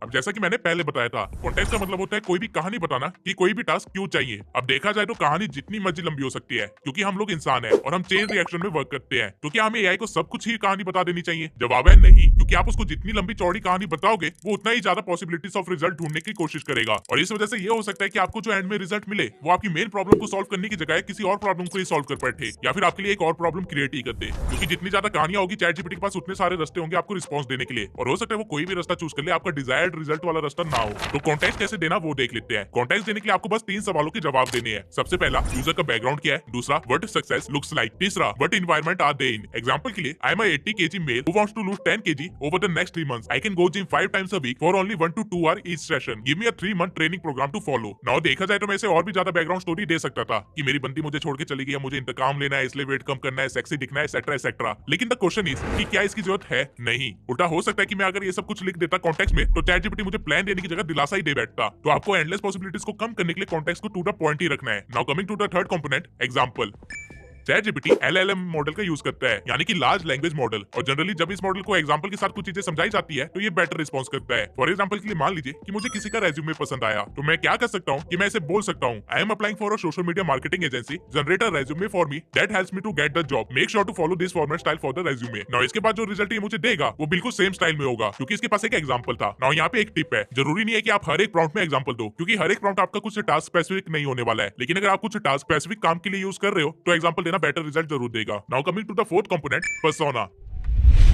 अब जैसा कि मैंने पहले बताया था, कॉन्टेक्स्ट का मतलब होता है कोई भी कहानी बताना कि कोई भी टास्क क्यों चाहिए। अब देखा जाए तो कहानी जितनी मर्जी लंबी हो सकती है, क्योंकि हम लोग इंसान हैं और हम चेन रिएक्शन में वर्क करते हैं। तो क्या हमें एआई को सब कुछ ही कहानी बता देनी चाहिए? जवाब है नहीं, क्योंकि आप उसको जितनी लंबी चौड़ी कहानी बताओगे वो उतना ही ज्यादा पॉसिबिलिटीज ऑफ रिजल्ट ढूंढने की कोशिश करेगा। और इस वजह से ये हो सकता है कि आपको जो एंड में रिजल्ट मिले वो आपकी मेन प्रॉब्लम को सॉल्व करने की जगह किसी और प्रॉब्लम को ही सॉल्व कर बैठे, या फिर आपके लिए एक और प्रॉब्लम क्रिएट ही कर दे। क्योंकि जितनी ज्यादा कहानियां होगी चैट जीपीटी के पास उतने सारे रास्ते होंगे आपको रिस्पॉन्स देने के लिए, और हो सकता है वो कोई भी रास्ता चूज कर ले, आपका डिजायर्ड रिजल्ट वाला रास्ता ना हो। तो कॉन्टेक्स्ट कैसे देना वो देख लेते हैं। कॉन्टेक्स्ट देने के लिए आपको बस 3 सवालों के जवाब देने हैं। सबसे पहला, यूजर का बैकग्राउंड क्या है। दूसरा, व्हाट सक्सेस लुक्स लाइक। तीसरा, what environment are they in. Example के लिए, I am a 80 kg male who wants to lose 10 kg over the next 3 months. I can go gym 5 times a week for only 1 to 2 hour each session. Give me a 3 month training program to follow. Now देखा जाए तो मैं इसे और भी ज्यादा background story they सकता था कि मेरी बंदी मुझे छोड़ के चली गई है, मुझे इंतकाम लेना है, इसलिए वेट कम करना है, सेक्सी दिखना है, एक्सेट्रा एक्सेट्रा। लेकिन द क्वेश्चन इज कि क्या इसकी जरूरत है? नहीं। उल्टा हो सकता है कि मैं अगर ये सब कुछ लिख देता कॉन्टेक्स्ट में तो चैट जीपीटी मुझे प्लान देने की जगह दिलासा ही दे बैठता। तो आपको एंडलेस पॉसिबिलिटीज को कम करने के लिए कॉन्टेक्स्ट को टू द पॉइंट ही रखना है। Now coming to the third component, example. ChatGPT LLM model का यूज करता है, यानी कि लार्ज लैंग्वेज मॉडल। और जनरली जब इस मॉडल को एग्जांपल के साथ कुछ चीजें समझाई जाती है तो ये बेटर रिस्पॉन्स करता है। फॉर एग्जांपल के लिए मान लीजिए कि मुझे किसी का रेज्यूमे पसंद आया, तो मैं क्या कर सकता हूँ कि मैं इसे बोल सकता हूँ, I am applying for a social media marketing agency, generate a resume for me that helps me to get the job, make sure to follow this format style for the resume. Now इसके बाद जो result ये मुझे देगा वो बिल्कुल same style में होगा, क्योंकि इसके पास एक एग्जांपल था। नाउ यहाँ पे एक टिप है, जरूरी नहीं है कि आप हर एक प्रॉम्प्ट में एग्जांपल दो, क्योंकि हर एक प्रॉम्प्ट आपका कुछ टास्क स्पेसिफिक नहीं होने वाला है। लेकिन अगर आप कुछ टास्क स्पेसिफिक काम के लिए यूज कर रहे हो तो एग्जांपल देना बेटर रिजल्ट जरूर देगा। Now coming to the fourth component, persona.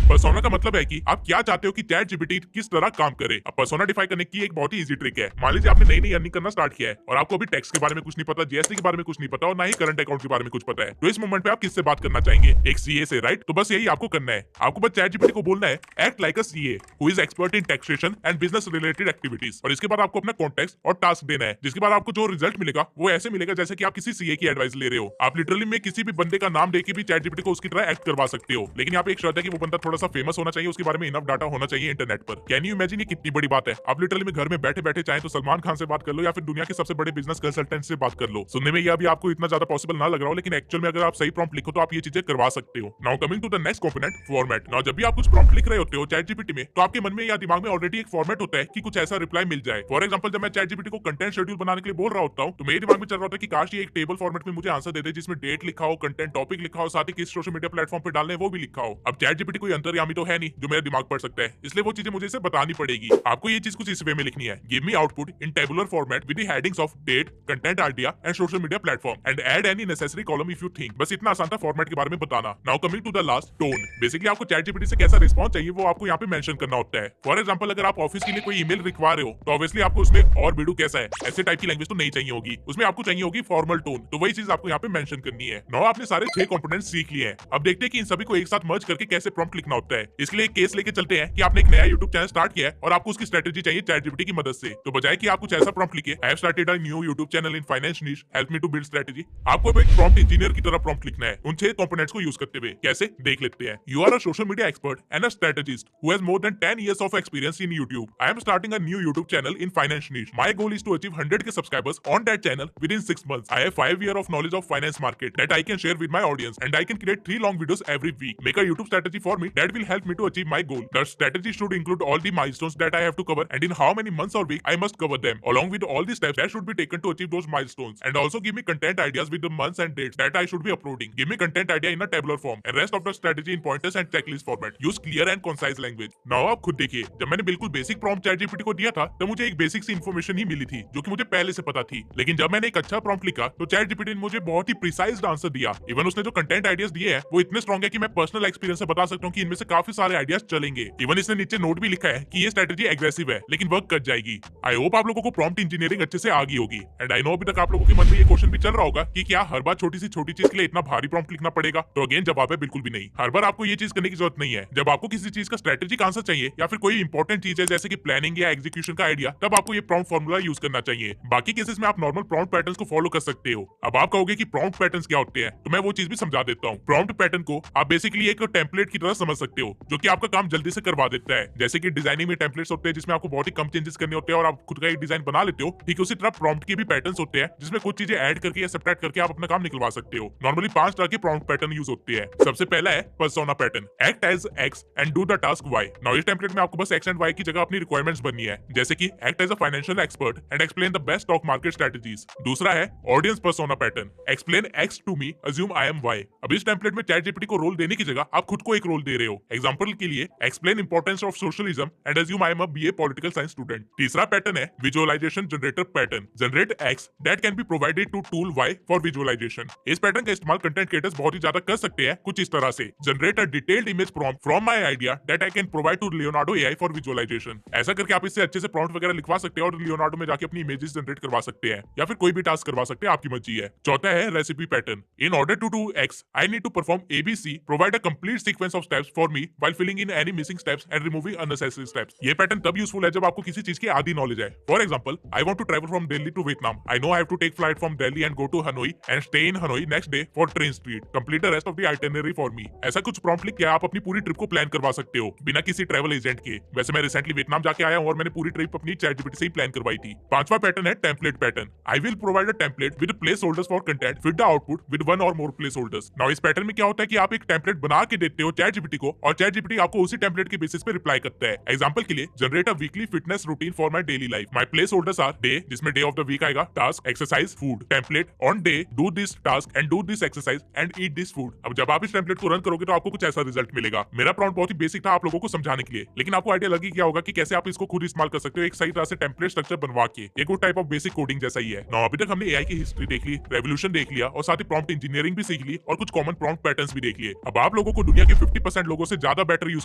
Persona का मतलब है कि आप क्या चाहते हो कि चैट जीपीटी किस तरह काम करे। अब पर्सोना डिफाइन करने की एक बहुत ही इजी ट्रिक है। मान लीजिए आपने नई नई अर्निंग करना स्टार्ट किया है और आपको अभी टैक्स के बारे में कुछ नहीं पता, जीएसटी के बारे में कुछ नहीं पता और ना ही करंट अकाउंट के बारे में कुछ पता है। तो इस मोमेंट पे आप किससे बात करना चाहेंगे? एक सीए से, राइट? तो बस यही आपको करना है। आपको बस चैट जीपीटी को बोलना है, act like a CA who is expert in taxation and business related activities. और इसके बाद आपको अपना कॉन्टेक्स्ट और टास्क देना है, जिसके बाद आपको जो रिजल्ट मिलेगा वो ऐसे मिलेगा जैसे कि आप किसी सीए की एडवाइस ले रहे हो। आप लिटरली में किसी भी बंदे का नाम देके भी चैट जीपीटी को उसकी तरह एक्ट करवा सकते हो, लेकिन यहाँ पे एक शर्त है कि वो बंदा थोड़ा थोड़ा सा फेमस होना चाहिए, उसके बारे में इनफ डाटा होना चाहिए इंटरनेट पर। कैन यू इमेजिन, ये कितनी बड़ी बात है। आप लिटरली में घर में बैठे बैठे चाहे तो सलमान खान से बात कर लो या फिर दुनिया के सबसे बड़े बिजनेस कंसल्टेंट से बात कर लो। सुनने में ये अभी आपको इतना ज्यादा पॉसिबल ना लग रहा हो, लेकिन एक्चुअल में अगर आप सही प्रॉम्प्ट लिखो तो आप ये चीजें करवा सकते हो। Now coming to the next component, format. Now जब भी आप कुछ प्रॉम्प्ट लिख रहे होते हो चैट जीपीटी में, तो आपके मन में या दिमाग में ऑलरेडी एक फॉर्मेट होता है कि कुछ ऐसा रिप्लाई मिल जाए। फॉर एग्जांपल, जब मैं चैट जीपीटी को कंटेंट शेड्यूल बनाने के लिए बोल रहा होता हूँ तो मेरे दिमाग में चल रहा होता है कि काश ये एक टेबल फॉर्मेट में मुझे आंसर दे दे, जिसमें डेट लिखा हो, कंटेंट टॉपिक लिखा हो, साथ ही किस सोशल मीडिया प्लेटफॉर्म पे डालने वो भी लिखा हो। अब चैट जीपीटी कोई अंतर्यामी तो है नहीं जो मेरा दिमाग पढ़ सकता है, इसलिए वो चीजें मुझे इसे बतानी पड़ेगी। आपको ये चीज कुछ इस वे में लिखनी है, give me output in tabular format with the headings of date, content idea and social media platform and add any necessary column if you think. बस इतना आसान था फॉर्मेट के बारे में बताना। Now coming to the last, tone. Basically आपको ChatGPT से कैसा रिस्पॉन्स चाहिए वो आपको यहाँ पे मेंशन करना होता है। फॉर एग्जांपल, अगर आप ऑफिस के लिए कोई ईमेल लिखवा रहे हो तो ऑब्वियसली आपको उसमें और बिडू कैसा है ऐसे टाइप की लैंग्वेज तो नहीं चाहिए होगी, उसमें आपको चाहिए होगी फॉर्मल टोन। तो वही चीज आपको यहाँ पे मेंशन करनी है। नाउ आपने सारे 6 कंपोनेंट्स सीख लिए हैं। अब देखते हैं कि इन सभी को एक साथ मर्ज करके कैसे प्रॉम्प्ट लिखना होता है। इसके लिए एक केस लेके चलते हैं कि आपने एक नया यूट्यूब चैनल स्टार्ट किया है और आपको उसकी स्ट्रेटेजी चाहिए चैट जीपीटी की मदद से। तो बजाय कि आप कुछ ऐसा प्रॉम्प्ट लिखे, I have started a new YouTube channel in finance niche, help me to build strategy, आपको अब एक प्रॉम्प्ट इंजीनियर की तरह प्रॉम्प्ट लिखना है उन 6 कंपोनेंट्स को यूज करते हुए। कैसे, देख लेते हैं। You are a social media expert and a strategist who has more than 10 years of experience in YouTube. I am starting a new YouTube channel in finance niche. My goal is to achieve 100k subscribers on that channel within 6 months. I have 5 years of knowledge of finance market that I can share with my audience, and I can create 3 long videos every week. Make a YouTube strategy for me that will help me to achieve my goal. The strategy should include all the milestones that I have to cover and in how many months or week I must cover them, along with all the steps that should be taken to achieve those milestones. And also give me content ideas with the months and dates that I should be uploading. Give me content idea in a tabular form and rest of the strategy in pointers and checklist format. Use clear and concise language. Now आप खुद देखिए, जब मैंने बिल्कुल basic prompt chat GPT को दिया था तो मुझे एक बेसिक सी इन्फॉर्मेशन ही मिली थी जो कि मुझे पहले से पता थी। लेकिन जब मैंने एक अच्छा प्रॉम्प्ट लिखा तो चैट जीपीटी ने मुझे बहुत ही प्रिसाइज्ड आंसर दिया। इवन उसने जो कंटेंट आइडियाज दिए हैं वो इतने स्ट्रॉन्ग है कि मैं पर्सनल एक्सपीरियंस से बता सकता हूँ कि इनमें से काफी सारे आइडियाज चलेंगे। इवन इसने नीचे नोट भी लिखा है कि ये स्ट्रेटेजी एग्रेसिव है लेकिन वर्क कर जाएगी। आई होप आप लोगों को प्रॉम्प्ट इंजीनियरिंग अच्छे से आ गई होगी। एंड आई नो अभी तक आप लोगों के मन में ये क्वेश्चन भी चल रहा होगा कि क्या हर बार छोटी सी छोटी चीज के लिए इतना भारी प्रॉम्प्ट लिखना पड़ेगा। तो अगेन जवाब है बिल्कुल भी नहीं। हर बार आपको ये चीज करने की जरूरत नहीं है। जब आपको किसी चीज का स्ट्रेटेजिक आंसर चाहिए या फिर कोई इंपॉर्टेंट चीज है जैसे कि प्लानिंग या एग्जीक्यूशन का आइडिया, तब आपको ये प्रॉम्प्ट फार्मूला यूज करना चाहिए। बाकी केसेस में आप नॉर्मल प्रॉम्प्ट पैटर्न्स को फॉलो कर सकते हो। अब आप कहोगे कि प्रॉम्प्ट पैटर्न्स क्या होते हैं, तो मैं वो चीज भी समझा देता हूँ। प्रॉम्प्ट पैटर्न को आप बेसिकली एक टेम्पलेट की तरह समझ सकते हो जो कि आपका काम जल्दी से करवा देता है। जैसे कि डिजाइनिंग में टेम्पलेट्स होते हैं जिसमें आपको बहुत ही कम चेंजेस करने होते हैं और आप खुद का एक डिजाइन बना लेते हो, ठीक उसी तरह प्रॉम्प्ट के भी पैटर्न्स होते हैं जिसमें कुछ चीजें ऐड करके या सब्ट्रैक्ट करके आप अपना काम निकलवा सकते हो। नॉर्मली 5 तरह के प्रॉम्प्ट पैटर्न यूज होते हैं। सबसे पहला है persona pattern, act as X and do the task Y. Now इस टेम्पलेट में आपको बस एक्स एंड वाई की जगह अपनी रिक्वायरमेंट्स बननी है, जैसे कि act as a financial expert and explain the best stock market strategies. दूसरा है audience persona pattern, explain X to me, assume I am Y. अब इस टेम्पलेट में चैट जीपीटी को रोल देने की जगह आप खुद को एक रोल दे रहे हो। एग्जांपल के लिए explain importance of socialism and assume I am a BA political science student. तीसरा पैटर्न है visualization generator pattern, generate X that can be provided to tool Y for visualization. इस पैटर्न का इस्तेमाल content creators बहुत ही ज्यादा कर सकते हैं कुछ इस तरह से, generate a detailed image prompt from my idea that I can provide to Leonardo AI for visualization. ऐसा करके आप इससे अच्छे से प्रॉम्प्ट वगैरह लिखवा सकते हैं और लियोनार्डो में जाके अपनी इमेजेस जनरेट करवा सकते हैं या फिर कोई भी टास्क करवा सकते हैं, आपकी मर्जी है। चौथा है recipe pattern, in order to do X I need to perform ABC, provide a complete sequence of steps for me while filling in any missing steps and removing unnecessary steps. ये pattern तब useful है जब आपको किसी चीज की आधी knowledge है। For example, I want to travel from Delhi to Vietnam, I know I have to take flight from Delhi and go to Hanoi and stay in Hanoi next day for train street, complete the rest of the itinerary for me. ऐसा कुछ prompt लिख के आप अपनी पूरी trip को plan करवा सकते हो बिना किसी ट्रैवल एजेंट के। वैसे मैं रिसेंटली वियतनाम जाके आया हूं और मैंने पूरी ट्रिप अपनी चैट जीपीटी से ही प्लान करवाई थी। पांचवा पैटर्न है template pattern, I will provide a template with place holders for content, fit the output with one और मोर प्लेस होल्डर्स। नाउ इस पैटर्न में क्या होता है कि आप एक टेम्पलेट बना के देते हो चैट जीपीटी को और चैट जीपीटी आपको उसी टेम्पलेट के बेसिस पे रिप्लाई करता है। एग्जांपल के लिए, generate a weekly fitness routine for my daily life, my placeholders are day, जिसमें डे ऑफ द वीक आएगा, task, exercise, food, template on day do this task and do this exercise and eat this food. अब जब आप इस template को run करोगे तो आपको कुछ ऐसा रिजल्ट मिलेगा। मेरा प्रॉम्प्ट बहुत ही बेसिक था आप लोगों को समझाने के लिए, लेकिन आपको आइडिया लगी क्या होगा कि कैसे आप इसको खुद इस्तेमाल कर सकते हो एक सही तरह से टेम्पलेट स्ट्रक्चर बनवा के। ये good type of basic coding जैसा ही है। नाउ अभी तक हमने एआई की हिस्ट्री देख ली, रेवोल्यूशन देख लिया और साथ ही प्रॉम्प्ट इंजीनियरिंग भी सीख ली और कुछ कॉमन प्रॉम्प्ट पैटर्न्स भी देख लिए। अब आप लोगों को दुनिया के 50% लोगों से ज्यादा बेटर यूज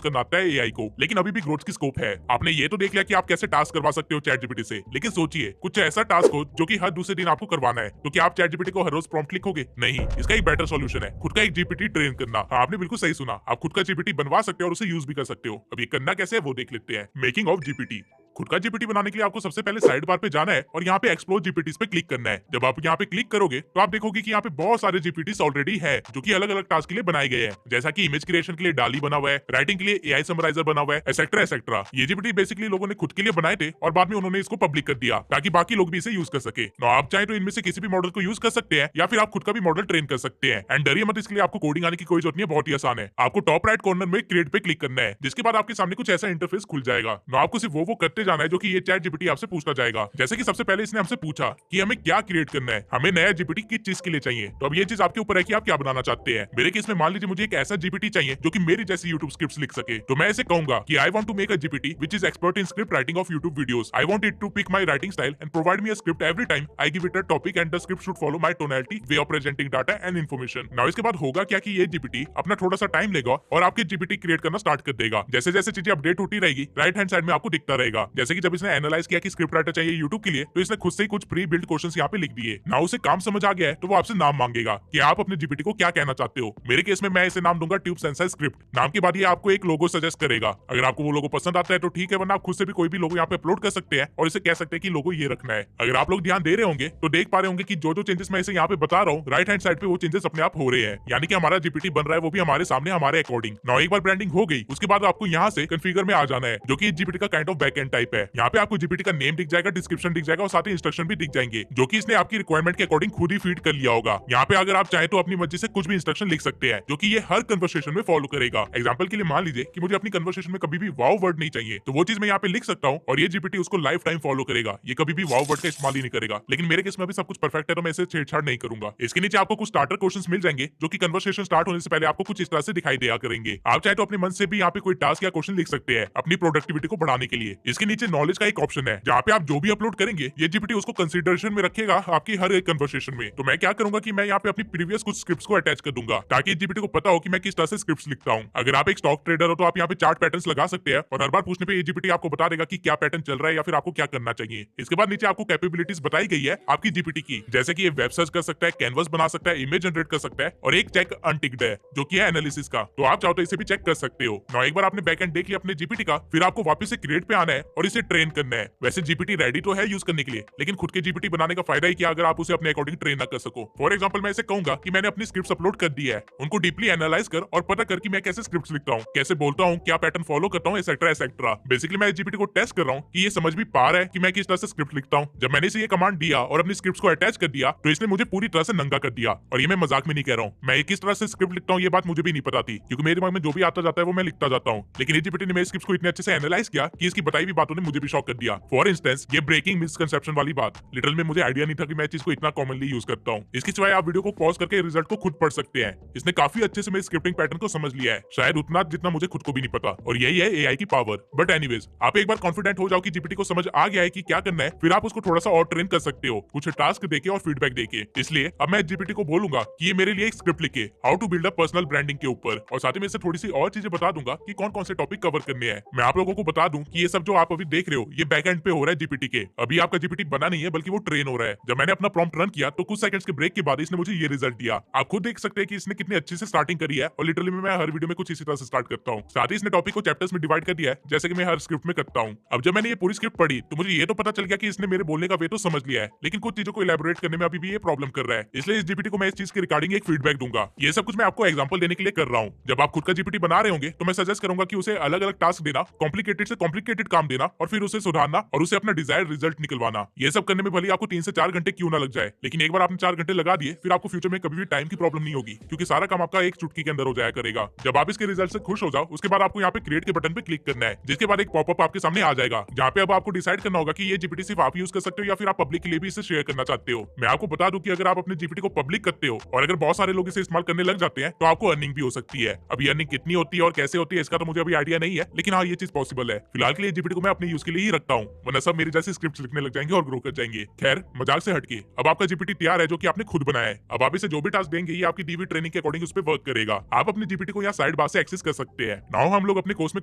करना आता है एआई को, लेकिन अभी भी ग्रोथ की स्कोप है। आपने ये तो देख लिया कि आप कैसे टास्क करवा सकते हो चैट जीपीटी से, लेकिन सोचिए कुछ ऐसा टास्क हो जो कि हर दूसरे दिन आपको करवाना है, तो क्या आप चैट जीपीटी को हर रोज प्रॉम्प्ट लिखोगे? नहीं, इसका एक बेटर सॉल्यूशन है खुद का एक जीपीटी ट्रेन करना। हाँ, आपने बिल्कुल सही सुना, आप खुद का जीपीटी बनवा सकते हो और उसे यूज भी कर सकते हो। अब ये करना कैसे है वो देख लेते हैं। मेकिंग ऑफ जीपीटी, खुद का जीपीटी बनाने के लिए आपको सबसे पहले साइड बार पे जाना है और यहाँ पे एक्सप्लोर जीपीटीज पे क्लिक करना है। जब आप यहाँ पे क्लिक करोगे तो आप देखोगे कि यहाँ पे बहुत सारे जीपीटीज ऑलरेडी है जो कि अलग अलग टास्क के लिए बनाए गए हैं, जैसा कि इमेज क्रिएशन के लिए डाली बना हुआ है, राइटिंग के लिए एआई समराइजर बना हुआ है, एसेट्रा एसेट्रा। ये जीपीटी बेसिकली लोगों ने खुद के लिए बनाए थे और बाद में उन्होंने इसको पब्लिक कर दिया ताकि बाकी लोग भी इसे यूज कर सके। आप चाहे तो इनमें से किसी भी मॉडल को यूज कर सकते हैं या फिर आप खुद का भी मॉडल ट्रेन कर सकते हैं। एंड डरिए मत, इसके लिए आपको कोडिंग आने की कोई जरूरत नहीं है, बहुत ही आसान है। आपको टॉप राइट कॉर्नर में क्रिएट पे क्लिक करना है, जिसके बाद आपके सामने कुछ ऐसा इंटरफेस खुल जाएगा। आपको सिर्फ वो करते जाना है जो कि ये चैट जीपीटी आपसे पूछता जाएगा। जैसे कि सबसे पहले इसने हमसे पूछा कि हमें क्या क्रिएट करना है, हमें नया जीपीटी किस चीज के लिए चाहिए। तो अब ये चीज आपके ऊपर है कि आप क्या बनाना चाहते हैं। मेरे केस में मान लीजिए मुझे एक ऐसा जीपीटी चाहिए जो कि मेरी जैसी यूट्यूब स्क्रिप्ट्स लिख सके, तो मैं ऐसे कहूंगा कि I want to make a GPT which is expert in script writing of YouTube videos. I want it to pick my writing style and provide me a script every time I give it a topic and the script should follow my tonality, way of presenting data and information. Now इसके बाद होगा क्या कि ये GPT अपना थोड़ा सा time लेगा और आपके जीपीटी क्रिएट करना स्टार्ट कर देगा। जैसे जैसे चीजें अपडेट होती रहेगी राइट हैंड साइड में आपको दिखता रहेगा। जैसे कि जब इसने एनालाइज किया कि स्क्रिप्ट राइटर चाहिए यूट्यूब के लिए, तो इसने खुद से ही कुछ प्री बिल्ड क्वेश्चंस यहाँ पे लिख दिए। नाउ उसे काम समझ आ गया है तो वो आपसे नाम मांगेगा कि आप अपने जीपीटी को क्या कहना चाहते हो। मेरे केस में मैं इसे नाम दूंगा ट्यूब सेंसर स्क्रिप्ट। नाम के बाद ये आपको एक लोगो सजेस्ट करेगा। अगर आपको वो लोगो पसंद आता है तो ठीक है, वरना आप खुद से भी कोई भी लोगो यहाँ पे अपलोड कर सकते हैं और इसे कह सकते हैं कि लोगो ये रखना है। अगर आप लोग ध्यान दे रहे होंगे तो देख पा रहे होंगे कि जो जो चेंजेस मैं इसे यहाँ पे बता रहा हूँ राइट हैंड साइड पे वो चेंजेस अपने आप हो रहे हैं, यानी कि हमारा जीपीटी बन रहा है वो भी हमारे सामने हमारे अकॉर्डिंग। नाउ एक बार ब्रांडिंग हो गई उसके बाद आपको यहाँ से कॉन्फ़िगर में आ जाना है, जो कि जीपीटी का काइंड ऑफ बैकएंड टाइप है। यहाँ पे आपको जीपीटी का नेम दिख जाएगा, डिस्क्रिप्शन दिख जाएगा और साथ ही इंस्ट्रक्शन भी दिख जाएंगे जो कि इसने आपकी रिक्वायरमेंट के अकॉर्डिंग खुद ही फीड कर लिया होगा। यहाँ पे अगर आप चाहे तो अपनी मर्जी से कुछ भी इंस्ट्रक्शन लिख सकते हैं जो कि ये हर कन्वर्सेशन में फॉलो करेगा। एग्जांपल के लिए मान लीजिए कि मुझे अपनी कन्वर्सेशन में कभी भी वाओ वर्ड नहीं चाहिए, तो वो चीज मैं यहाँ पे लिख सकता हूँ और ये जीपीटी उसको लाइफ टाइम फॉलो करेगा। ये कभी भी वाओ वर्ड का इस्तेमाल ही नहीं करेगा। लेकिन मेरे केस में भी सब कुछ परफेक्ट है तो मैं इसे छेड़छाड़ नहीं करूंगा। इसके नीचे आपको कुछ स्टार्टर क्वेश्चंस मिल जाएंगे जो कि कन्वर्सेशन स्टार्ट होने से पहले आपको कुछ इस तरह से दिखाई दिया करेंगे। आप चाहे तो अपने मन से भी यहाँ पे कोई टास्क या क्वेश्चन लिख सकते हैं अपनी प्रोडक्टिविटी को बढ़ाने के लिए। इसके नीचे नॉलेज का एक ऑप्शन है जहाँ पे आप जो भी अपलोड करेंगे ये जीपीटी उसको कंसिडरेशन में रखेगा आपकी हर एक कन्वर्सेशन में। तो मैं क्या करूंगा कि मैं यहाँ पे अपनी प्रीवियस कुछ स्क्रिप्ट्स को अटैच कर दूंगा ताकि जीपीटी को पता हो कि मैं किस तरह से स्क्रिप्ट्स लिखता हूँ। अगर आप एक स्टॉक ट्रेडर हो तो आप यहाँ पे चार्ट पैटर्न्स लगा सकते हैं और हर बार पूछने पे ये जीपीटी आपको बता देगा कि क्या पैटर्न चल रहा है या फिर आपको क्या करना चाहिए। इसके बाद नीचे आपको कैपेबिलिटीज बताई गई है आपकी जीपीटी की, जैसे कि ये वेब सर्च कर सकता है, कैनवस बना सकता है, इमेज जनरेट कर सकता है और एक चेक अनटिक्ड है जो कि है एनालिसिस का। तो आप चाहो तो इसे भी चेक कर सकते हो। ना एक बार आपने बैकएंड देख लिया अपने जीपीटी का, फिर आपको वापस से क्रिएट पे आना है और इसे ट्रेन करना है। वैसे जीपीटी रेडी तो है यूज करने के लिए, लेकिन खुद के जीपीटी बनाने का फायदा ही क्या अगर आप उसे अपने अकॉर्डिंग ट्रेन ना कर सको। फॉर एग्जाम्पल मैं इसे कहूंगा कि मैंने अपनी स्क्रिप्ट अपलोड कर दी है, उनको डीपली एनालाइज कर और पता कर कि मैं कैसे स्क्रिप्ट लिखता हूँ, कैसे बोलता हूँ, क्या पैटर्न फॉलो करता हूँ, एसेट्रा एसेट्रा। बेसिकली मैं जीपीटी को टेस्ट कर रहा हूँ कि ये समझ भी पा रहा है कि मैं किस तरह से स्क्रिप्ट लिखता हूँ। जब मैंने इसे ये कमांड दिया और अपनी स्क्रिप्ट को अटैच कर दिया तो इसने मुझे पूरी तरह से नंगा कर दिया। और ये मैं मजाक में नहीं कह रहा हूँ, मैं किस तरह से स्क्रिप्ट लिखता हूँ ये बात मुझे भी नहीं पता थी, क्योंकि मेरे दिमाग में जो भी आता जाता है वो मैं लिखता जाता हूँ। लेकिन ये जीपीटी ने मेरी स्क्रिप्ट को इतने अच्छे से एनालाइज किया कि इसकी बताई हुई बातों ने मुझे भी शॉक कर दिया। फॉर इंस्टेंस ये ब्रेकिंग मिसकंसेप्शन वाली बात, लिटरल में मुझे आइडिया नहीं था कि मैं चीज को इतना कॉमनली यूज करता हूँ। इसके सिवाय आप वीडियो को पॉज करके रिजल्ट को खुद पढ़ सकते हैं। इसने काफी अच्छे से मेरे स्क्रिप्टिंग पैटर्न को समझ लिया है, शायद उतना जितना मुझे खुद को भी नहीं पता। और यही है एआई की पावर। बट एनीवेज, आप एक बार कॉन्फिडेंट हो जाओ कि जीपीटी को समझ आ गया है कि क्या करना है, फिर आप उसको थोड़ा सा और ट्रेन कर सकते हो कुछ टास्क देके और फीडबैक देके। इसलिए अब मैं जीपीटी को बोलूंगा कि ये मेरे लिए एक स्क्रिप्ट लिखे how to build a personal branding के ऊपर, और साथ ही में इससे थोड़ी सी और चीजें बता दूंगा कि कौन कौन से टॉपिक कवर करने हैं। मैं आप लोगों को बता दूं कि ये सब जो आप अभी देख रहे हो ये बैक एंड पे हो रहा है जीपीटी के। अभी आपका जीपीटी बना नहीं है बल्कि वो ट्रेन हो रहा है। जब मैंने अपना प्रॉम्प्ट रन किया तो कुछ सेकंड्स के ब्रेक के बाद इसने मुझे ये रिजल्ट दिया। आप खुद देख सकते हैं कि इसने कितनी अच्छी से स्टार्टिंग करी है और लिटरली मैं हर वीडियो में कुछ इसी तरह से स्टार्ट करता हूँ। साथ ही इसने टॉपिक को चैप्टर्स में डिवाइड कर दिया है जैसे कि मैं हर स्क्रिप्ट में करता हूँ। अब जब मैंने ये पूरी स्क्रिप्ट पढ़ी तो मुझे ये तो पता चल गया कि इसने मेरे बोलने का वे तो समझ लिया है, लेकिन कुछ चीजों को इलैबोरेट करने में अभी भी ये प्रॉब्लम कर रहा है। इसलिए इस जीपीटी को मैं इस चीज के रिगार्डिंग एक फीडबैक दूंगा। ये सब कुछ मैं आपको एग्जांपल देने के लिए कर रहा हूँ। जब आप खुद का जीपीटी बना रहे होंगे तो मैं सजेस्ट करूंगा कि उसे अलग अलग टास्क देना, कॉम्प्लिकेटेड से कॉम्प्लिकेटेड काम देना और फिर उसे सुधारना और उसे अपना डिजायर्ड रिजल्ट निकलवाना। ये सब करने में भले आपको 3 से 4 घंटे क्यों ना लग जाए, लेकिन एक बार आपने 4 घंटे लगा दिए फिर आपको फ्यूचर में कभी भी टाइम की प्रॉब्लम नहीं होगी, क्योंकि सारा काम आपका एक चुटकी के अंदर हो जाया करेगा। जब आप इसके रिजल्ट से खुश हो जाओ उसके बाद आपको यहाँ पे क्रिएट के बटन पे क्लिक करना है, जिसके बाद एक पॉपअप आपके सामने आ जाएगा जहाँ पे अब आपको डिसाइड करना होगा कि ये जीपीटी सिर्फ आप यूज कर सकते हो या फिर आप पब्लिक के लिए भी इसे शेयर करना चाहते हो। मैं आपको बता दूं कि अगर आप अपने जीपीटी को पब्लिक करते हो और अगर बहुत सारे लोग इसे इस्तेमाल करने लग जाते हैं तो आपको अर्निंग भी हो सकती है। अभी अर्निंग कितनी होती है और कैसे होती है इसका तो मुझे अभी आइडिया नहीं है, लेकिन हाँ ये चीज पॉसिबल है। फिलहाल के लिए जीपीटी को मैं अपने यूज के लिए ही रखता हूँ, वरना सब मेरे जैसे स्क्रिप्ट लिखने लग जाएंगे और ग्रो कर जाएंगे। खैर मजाक से हटके अब आपका जीपीटी तैयार है जो कि आपने खुद बनाया है। अब आप इसे जो भी टास्क देंगे ये आपकी दी हुई ट्रेनिंग के अकॉर्डिंग उस पर वर्क करेगा। आप अपने जीपीटी को यहाँ साइड बार से एक्सेस कर सकते हैं। नाउ हम लोग अपने कोर्स में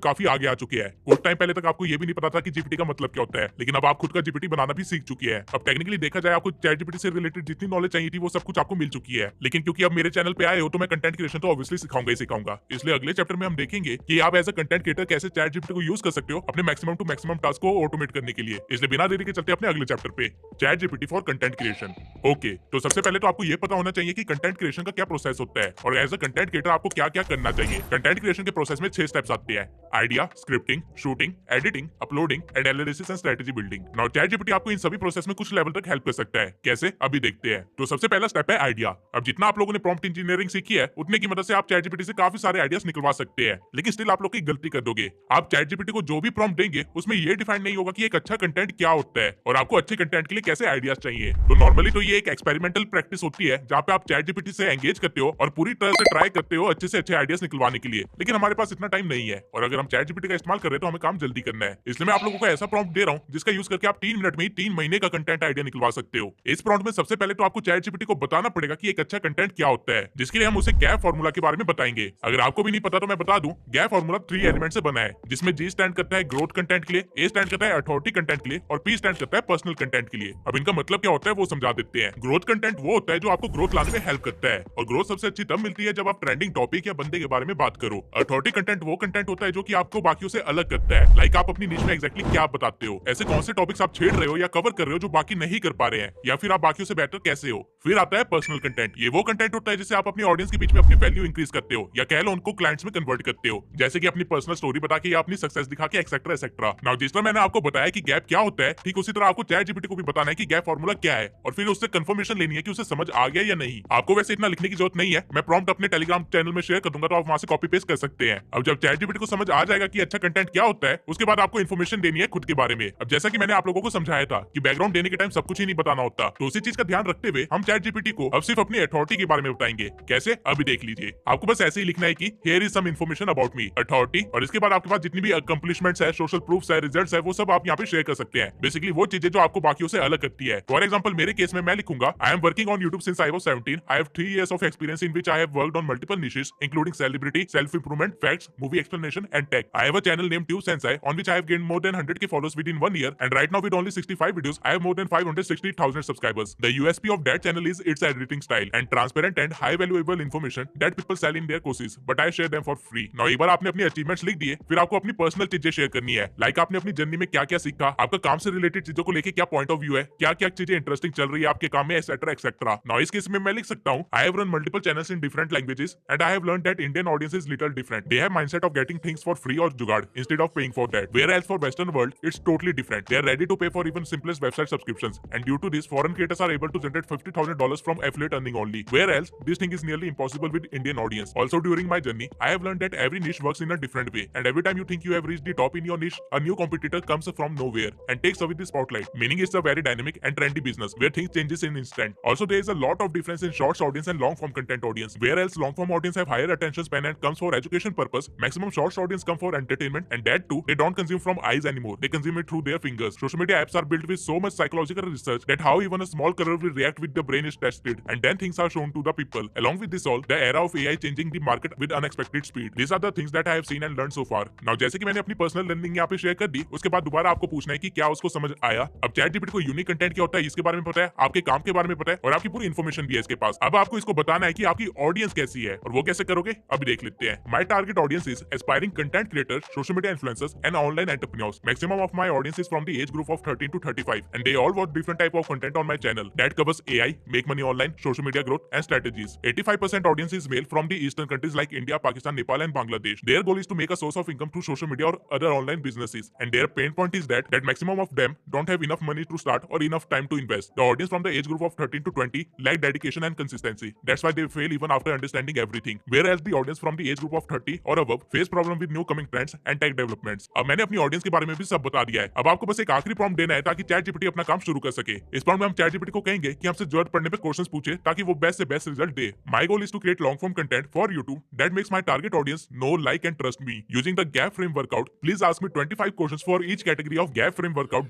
काफी आगे आ चुके हैं। कुछ टाइम पहले तक आपको ये भी नहीं पता था कि जीपीटी का मतलब क्या होता है, लेकिन अब आप खुद का जीपीटी बनाना भी सीख चुके हैं। अब टेक्निकली देखा जाए आपको चैट जीपीटी से रिलेटेड जितनी नॉलेज चाहिए थी वो सब कुछ आपको मिल चुकी है। लेकिन क्योंकि अब मेरे चैनल पे आए हो तो मैं कंटेंट क्रिएशन तो ऑब्वियसली सिखाऊंगा ही सिखाऊंगा। इसलिए अगले चैप्टर में हम देखेंगे कि आप एज अ कंटेंट क्रिएटर कैसे चैट जीपीटी को यूज कर सकते हो अपने मैक्सिमम टू मैक्सिमम टास्क को ऑटोमेट करने के लिए। इसलिए बिना देरी के चलते अपने अगले चैप्टर पे, chat GPT for content creation. Okay, तो सबसे पहले तो आपको ये पता होना चाहिए कि कंटेंट क्रिएशन का क्या प्रोसेस होता है और एज अ कंटेंट क्रिएटर आपको क्या क्या करना चाहिए। कंटेंट क्रिएशन के प्रोसेस में 6 स्टेप्स आते हैं: idea, scripting, shooting, editing, uploading and analysis and strategy building. Now chat GPT आपको इन सभी प्रोसेस में कुछ लेवल तक हेल्प कर सकता है। कैसे, अभी देखते हैं। तो सबसे पहला स्टेप है आइडिया। अब जितना आप लोगों ने प्रॉम्प्ट इंजीनियरिंग सीखी है उतने की मदद से आप चैट जीपीटी से काफी सारे आइडियाज निकलवा सकते हैं, लेकिन स्टिल आप लोग की गलती कर दोगे। आप चैट जीपीटी को जो भी प्रॉम्प्ट देंगे उसमें ये डिफाइन नहीं होगा कि एक अच्छा कंटेंट क्या होता है और आपको अच्छे कंटेंट के लिए कैसे आइडियाज चाहिए। तो नॉर्मली तो ये एक एक्सपेरिमेंटल प्रैक्टिस होती है जहाँ पे आप चैट जीपीटी से एंगेज करते हो और पूरी तरह से ट्राई करते हो अच्छे से अच्छे आइडियाज निकलवाने के लिए, लेकिन हमारे पास इतना टाइम नहीं है और अगर हम चैट जीपीटी का इस्तेमाल कर रहे हैं तो हमें काम जल्दी करना है। इसलिए मैं आप लोगों को ऐसा प्रॉम्प्ट दे रहा हूँ जिसका यूज करके आप 3 मिनट में ही 3 महीने का कंटेंट आइडिया निकलवा सकते हो। इस प्रॉम्प्ट में सबसे पहले तो आपको चैट जीपीटी को बताना पड़ेगा कि एक अच्छा कंटेंट क्या होता है, जिसके लिए हम उसे गैप फार्मूला के बारे में बताएंगे। अगर आपको भी नहीं पता तो मैं बता दूं, गैप फार्मूला 3 एलिमेंट से बना है, जिसमें G स्टैंड करता है ग्रोथ कंटेंट के लिए, A स्टैंड करता है अथॉरिटी कंटेंट के लिए और P स्टैंड करता है पर्सनल कंटेंट के लिए। अब इनका मतलब क्या होता है वो समझा देते हैं। ग्रोथ कंटेंट वो होता है जो आपको ग्रोथ लाने में हेल्प करता है और ग्रोथ सबसे अच्छी तब मिलती है जब आप ट्रेंडिंग टॉपिक या बंदे के बारे में बात करो। अथॉरिटी कंटेंट वो कंटेंट होता है जो कि आपको बाकियों से अलग करता है, लाइक आप अपनी निश में एग्जैक्टली क्या बताते हो, ऐसे कौन से टॉपिक्स आप छेड़ रहे हो या कवर कर रहे हो जो बाकी नहीं कर पा रहे हैं, या फिर आप बाकियों से बेटर कैसे हो। फिर आता है पर्सनल कंटेंट। ये वो कंटेंट होता है जिससे आप अपनी ऑडियंस के बीच में अपनी वैल्यू इंक्रीज करते हो या कह लो उनको क्लाइंट्स में कन्वर्ट करते हो, जैसे कि अपनी पर्सनल स्टोरी बता के या अपनी सक्सेस दिखा के एक्सेट्रा एक्सेट्रा। नाउ जिस तरह मैंने आपको बताया कि गैप क्या होता है, ठीक उसी तरह आपको चैट जीपीटी को भी बताना है कि गैप फार्मूला क्या है और फिर उससे कंफर्मेशन लेनी है कि उसे समझ आ गया या नहीं। आपको वैसे इतना लिखने की जरूरत नहीं है, मैं प्रॉम्प्ट अपने टेलीग्राम चैनल में शेयर कर दूंगा तो आप वहां से कॉपी पेस्ट कर सकते हैं। अब जब चैट जीपीटी को समझ आ जाएगा कि अच्छा कंटेंट क्या होता है, उसके बाद आपको इन्फॉर्मेशन देनी है खुद के बारे में। अब जैसा कि मैंने आप लोगों को समझाया था कि बैकग्राउंड देने के टाइम सब कुछ ही नहीं बताना होता, तो उसी चीज का ध्यान रखते हुए हम चैट जीपीटी को अब सिर्फ अपनी अथॉरिटी के बारे में बताएंगे। कैसे, अभी देख लीजिए। आपको बस ऐसे ही लिखना है कि here is some information about me, authority, और इसके बाद आपके पास जितनी भी अकम्प्लिशमेंट्स है, सोशल प्रूफ्स है, रिजल्ट्स है, वो सब आप यहाँ पे शेयर कर सकते हैं। बेसिकली वो चीजें जो आपको बाकियों से अलग करती है। फॉर एग्जांपल मेरे केस में मैं लिखूंगा, I am working on YouTube since I was 17, I have 3 years of experience in which I have worked on multiple niches including celebrity, self improvement, facts, movie explanation and tech. I have a channel named Tube Sensei on which I have gained more than 100k followers within 1 year, and right now with only 65 videos I have more than 560,000 subscribers. The USP of that channel is its editing style and transparent and high valuable information that people sell in their courses, but I share them for free. Now एक बार आपने अपनी achievements लिख दिए, फिर आपको अपनी personal चीजें share करनी है, लाइक आपने अपनी जर्नी में क्या क्या सीखा, आपका काम से रिलेटेड चीजों को लेके क्या पॉइंट ऑफ व्यू है, क्या क्या चीजें इंटरेस्टिंग चल रही है आपके काम में, एक्सेट्रा एक्सेट्रा। नाउ इस केस में मैं लिख सकता हूँ, I have run multiple channels in different languages and I have learned that Indian audience is little different. They have mindset of getting things for free or jugaad instead of paying for that. Whereas for Western world, it's totally different. They are ready to pay for even simplest website subscriptions, and due to this, foreign creators are able to generate $50,000 from affiliate earning only. Whereas this thing is nearly impossible with Indian audience. Also during my journey, I have learned that every niche works in a different way, and every time you think you have reached the top in your niche, a new competitor comes from nowhere and takes away the spotlight. Meaning it's a very dynamic and trendy business where things changes in instant. Also there is a lot of difference in shorts audience and long form content audience. Whereas long form audience have higher attention span and comes for education purpose, maximum shorts audience come for entertainment, and that too they don't consume from eyes anymore. They consume it through their fingers. Social media apps are built with so much psychological research that how even a small color will react with the brain is tested, and then things are shown to the people. Along with this all, the era of AI changing the market with unexpected speed. These are the things that I have seen and learned so far. Now जैसे कि मैंने अपनी personal learning यहाँ पे share कर दी, उसके बाद दोबारा आपको पूछना है कि क्या उसको समझ आया। अब चैट जीपीटी को यूनिक कंटेंट क्या होता है इसके बारे में पता है, आपके काम के बारे में पता है और आपकी पूरी इन्फॉर्मेशन भी है इसके पास। अब आपको इसको बताना है कि आपकी ऑडियंस कैसी है और वो कैसे करोगे, अभी देख लेते हैं। My target audience is aspiring content creators, social media influencers and online entrepreneurs. Maximum of my audience is from the age group of 13 to 35, and they all watch different type of content on my channel that covers AI, make money online, social media growth and strategies. 85% audience is male from the eastern countries like India, Pakistan, Nepal and Bangladesh. Their goal is to make a source of income through social media or other online businesses, and their pain point is that maximum of them don't have enough money to start or enough time to invest. The audience from the age group of 13 to 20 lack dedication and consistency. That's why they fail even after understanding everything. Whereas the audience from the age group of 30 or above face problem with new coming trends and tech developments. अब मैंने अपनी audience के बारे में भी सब बता दिया है। अब आपको बस एक आखिरी प्रॉम्प्ट देना है ताकि चैट जीपीटी अपना काम शुरू कर सके। इस प्रॉम्प्ट में हम चैट जीपीटी को कहेंगे कि हमसे जरूरत पड़ने पे क्वेश्चंस पूछे ताकि वो बेस्ट से बेस्ट रिजल्ट दे। My goal is to create long form content for YouTube that makes my target audience know, like and trust me using the gap frame workout. Please ask me 25 questions for each category of gap frame workout